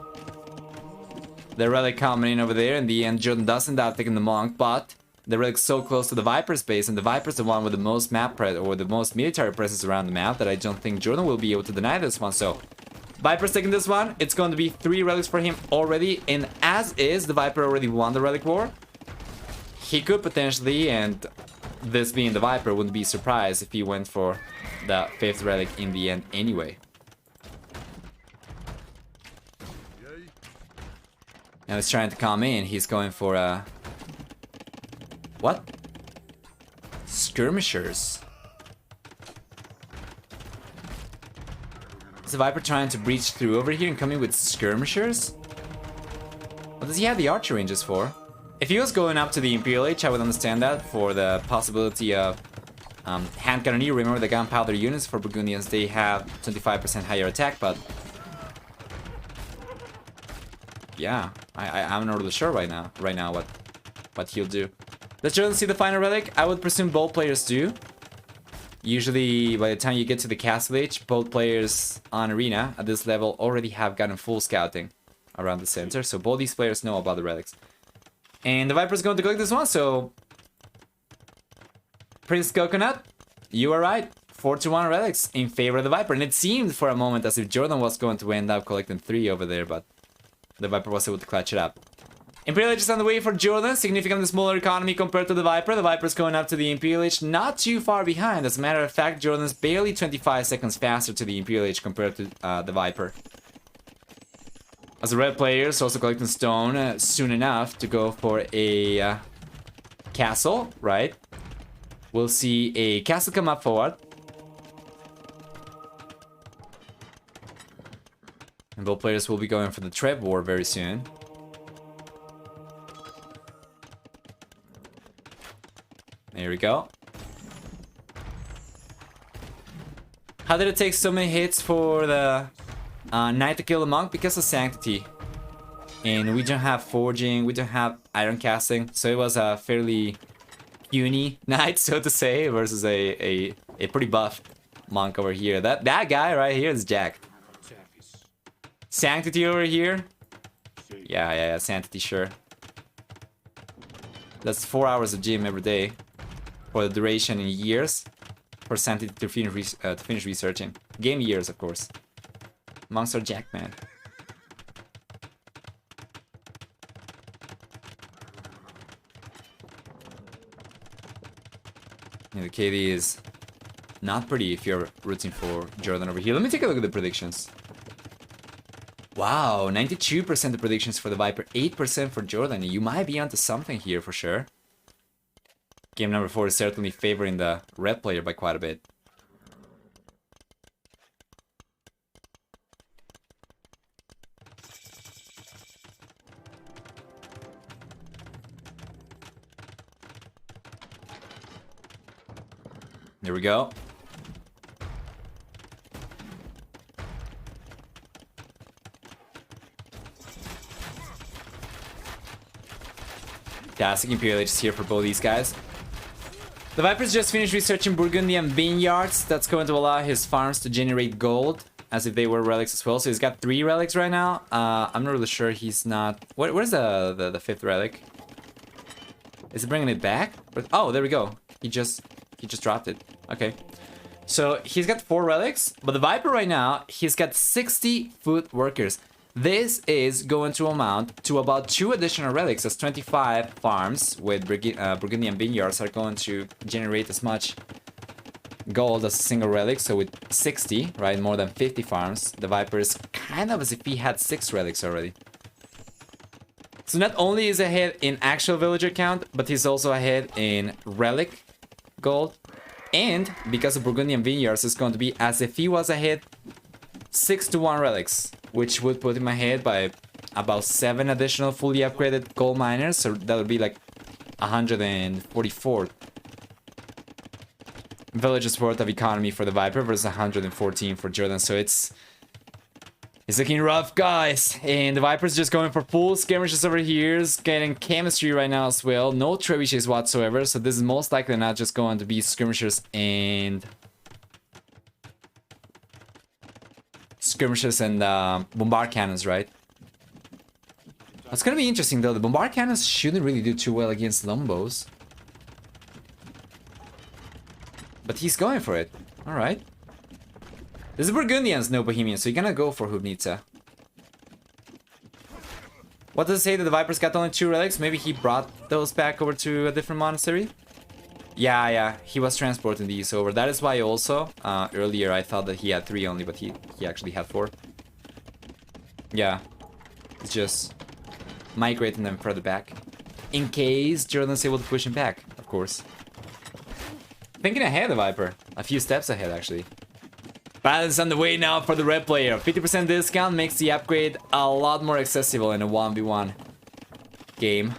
the relic coming in over there. In the end, JorDan doesn't end up taking the monk, but the relic's so close to the Viper's base, and the Viper's the one with the most map or the most military presence around the map, that I don't think JorDan will be able to deny this one. So Viper's taking this one. It's going to be 3 relics for him already, and as is, the Viper already won the relic war. He could potentially, and this being the Viper, wouldn't be surprised if he went for the 5th relic in the end anyway. Now he's trying to come in. He's going for a... What? Skirmishers. Is the Viper trying to breach through over here and come in with skirmishers? What does he have the archer ranges for? If he was going up to the Imperial Age, I would understand that for the possibility of hand cannoneer. Remember the gunpowder units for Burgundians, they have 25% higher attack, but yeah, I'm not really sure right now what he'll do. Does JorDan see the final relic? I would presume both players do. Usually, by the time you get to the Castle Age, both players on Arena at this level already have gotten full scouting around the center, so both these players know about the relics. And the Viper's going to collect this one, so... Prince Coconut, you are right. 4-1 relics in favor of the Viper. And it seemed for a moment as if JorDan was going to end up collecting 3 over there, but the Viper was able to clutch it up. Imperial Age is on the way for JorDan, significantly smaller economy compared to the Viper. The Viper's going up to the Imperial Age, not too far behind. As a matter of fact, JorDan's barely 25 seconds faster to the Imperial Age compared to the Viper. As the red players also collecting stone soon enough to go for a castle, right? We'll see a castle come up forward. And both players will be going for the Treb War very soon. There we go. How did it take so many hits for the Knight to kill the Monk? Because of Sanctity. And we don't have Forging, we don't have Iron Casting, so it was a fairly puny Knight, so to say, versus a pretty buff Monk over here. That guy right here is jacked. Sanctity over here. Yeah, Sanctity, sure. That's 4 hours of gym every day. For the duration in years. For Sanctity to finish researching. Game years, of course. Monks are jacked, man. Yeah, the KD is not pretty if you're rooting for JorDan over here. Let me take a look at the predictions. Wow, 92% the predictions for the Viper, 8% for JorDan. You might be onto something here for sure. Game number 4 is certainly favoring the red player by quite a bit. There we go. Fantastic Imperial Age is here for both these guys. The Viper's just finished researching Burgundy and vineyards. That's going to allow his farms to generate gold, as if they were relics as well. So he's got 3 relics right now. I'm not really sure he's not... Where's the 5th relic? Is it bringing it back? Oh, there we go. He just dropped it. Okay. So he's got 4 relics, but the Viper right now, he's got 60 food workers. This is going to amount to about 2 additional relics, as 25 farms with Burgundian vineyards are going to generate as much gold as a single relic. So with 60, right, more than 50 farms, the Viper is kind of as if he had 6 relics already. So not only is he ahead in actual villager count, but he's also ahead in relic gold. And because of Burgundian vineyards, it's going to be as if he was ahead 6-1 relics, which would put him ahead by about 7 additional fully upgraded gold miners. So that would be like 144 villages worth of economy for the Viper versus 114 for JorDan. So it's looking rough, guys. And the Viper's just going for full skirmishes over here. He's getting chemistry right now as well. No trebuchets whatsoever. So this is most likely not just going to be skirmishers and bombard cannons, right? That's gonna be interesting though. The bombard cannons shouldn't really do too well against Lombos, but he's going for it. All right. This is Burgundians, no Bohemians, so you're gonna go for Hubnica. What does it say that the Viper's got only 2 relics? Maybe he brought those back over to a different monastery? Yeah, he was transporting these over. That is why also, earlier I thought that he had 3 only, but he actually had 4. Yeah, it's just migrating them further back. In case JorDan's able to push him back, of course. Thinking ahead, the Viper. A few steps ahead, actually. Balance on the way now for the red player. 50% discount makes the upgrade a lot more accessible in a 1v1 game.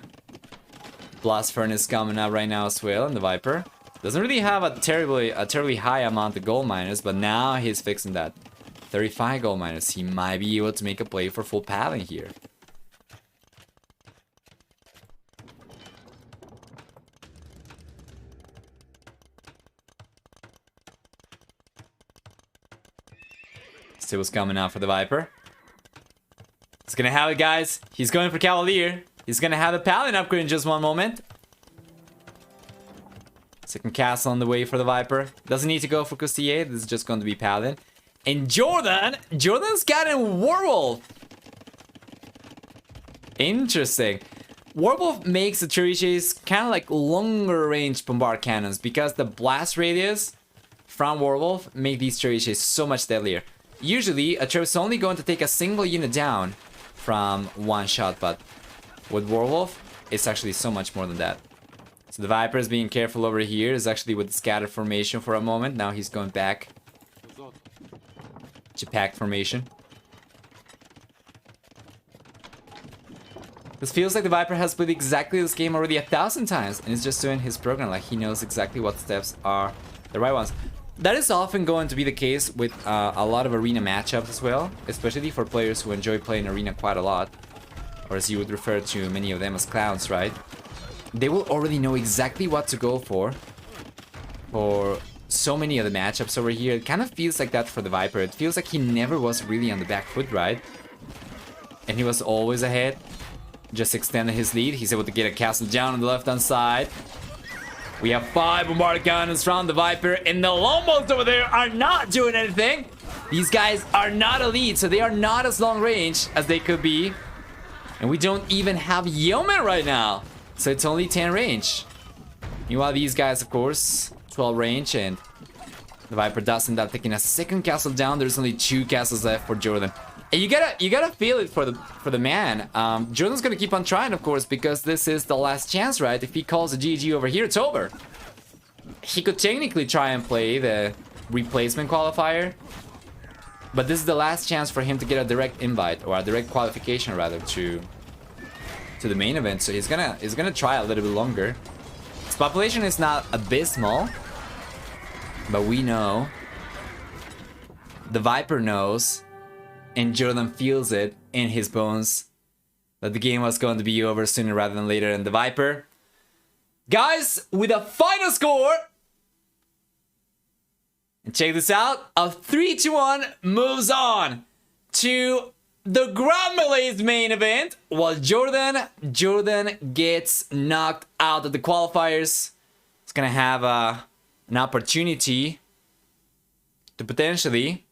Blast Furnace coming up right now as well, and the Viper doesn't really have a terribly high amount of gold miners, but now he's fixing that. 35 gold miners. He might be able to make a play for full padding here. Still's coming out for the Viper. He's gonna have it, guys. He's going for Cavalier. He's gonna have the Paladin upgrade in just one moment. Second castle on the way for the Viper. Doesn't need to go for Costier. This is just going to be Paladin. And JorDan's got a Werewolf. Interesting. Werewolf makes the trebuchets kind of like longer range bombard cannons because the blast radius from Werewolf make these trebuchets so much deadlier. Usually, a trebuchet is only going to take a single unit down from one shot, but with Werewolf, it's actually so much more than that. So the Viper is being careful over here. Is actually with the scattered formation for a moment. Now he's going back to packed formation. This feels like the Viper has played exactly this game already 1,000 times, and he's just doing his program like he knows exactly what steps are the right ones. That is often going to be the case with a lot of arena matchups as well, especially for players who enjoy playing arena quite a lot, or as you would refer to many of them as clowns, right? They will already know exactly what to go for so many of the matchups over here. It kind of feels like that for the Viper. It feels like he never was really on the back foot, right? And he was always ahead, just extended his lead. He's able to get a castle down on the left-hand side. We have 5 bombard cannons from the Viper, and the Lombos over there are not doing anything. These guys are not elite, so they are not as long range as they could be. And we don't even have Yeoman right now, so it's only 10 range. Meanwhile, these guys, of course, 12 range, and the Viper does end up taking a second castle down. There's only 2 castles left for JorDan. And you gotta feel it for the man. JorDan's gonna keep on trying, of course, because this is the last chance, right? If he calls a GG over here, it's over. He could technically try and play the replacement qualifier, but this is the last chance for him to get a direct invite, or a direct qualification rather, to the main event. So he's gonna try a little bit longer. His population is not abysmal, but we know, the Viper knows, and JorDan feels it in his bones that the game was going to be over sooner rather than later. And the Viper, guys, with a final score, and check this out, a 3-1 moves on to the Grand Melee's main event, while JorDan gets knocked out of the qualifiers. He's gonna have an opportunity to potentially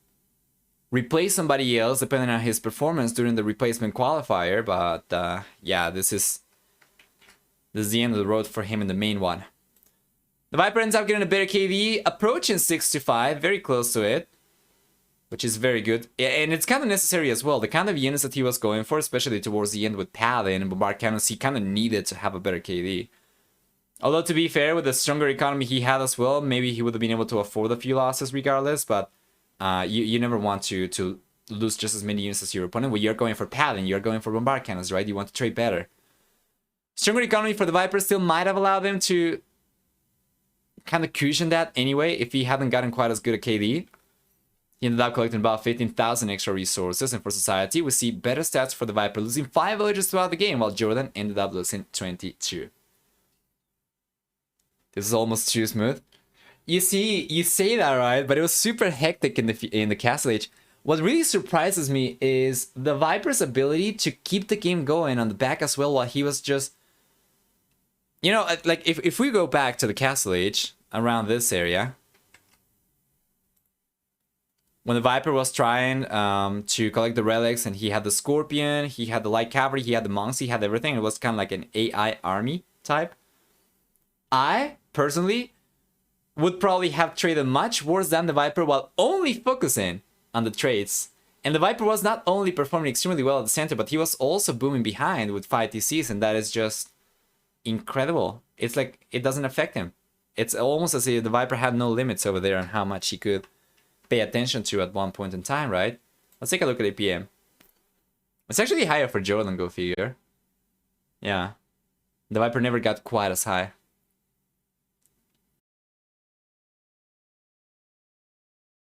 replace somebody else depending on his performance during the replacement qualifier, but yeah, this is the end of the road for him in the main one. The Viper ends up getting a better KD, approaching 6-5, very close to it, which is very good. And it's kind of necessary as well. The kind of units that he was going for, especially towards the end with Paladin and Bombard Cannons, he kind of needed to have a better KD. Although, to be fair, with the stronger economy he had as well, maybe he would have been able to afford a few losses regardless, but you never want to lose just as many units as your opponent. When you're going for Paladin, you're going for Bombard Cannons, right? You want to trade better. Stronger economy for the Viper still might have allowed him to kind of cushion that anyway if he hadn't gotten quite as good a KD. He ended up collecting about 15,000 extra resources, and for Society, we see better stats for the Viper, losing 5 villagers throughout the game, while JorDan ended up losing 22. This is almost too smooth. You see, you say that, right? But it was super hectic in the Castle Age. What really surprises me is the Viper's ability to keep the game going on the back as well, while he was just... You know, like, if we go back to the Castle Age, around this area, when the Viper was trying to collect the relics, and he had the Scorpion, he had the Light Cavalry, he had the Monks, he had everything, it was kind of like an AI army type. I, personally, would probably have traded much worse than the Viper while only focusing on the trades And the Viper was not only performing extremely well at the center, but he was also booming behind with 5 TCs, and that is just incredible. It's like it doesn't affect him. It's almost as if the Viper had no limits over there on how much he could pay attention to at one point in time, right? Let's take a look at APM. It's actually higher for JorDan, go figure. Yeah. The Viper never got quite as high.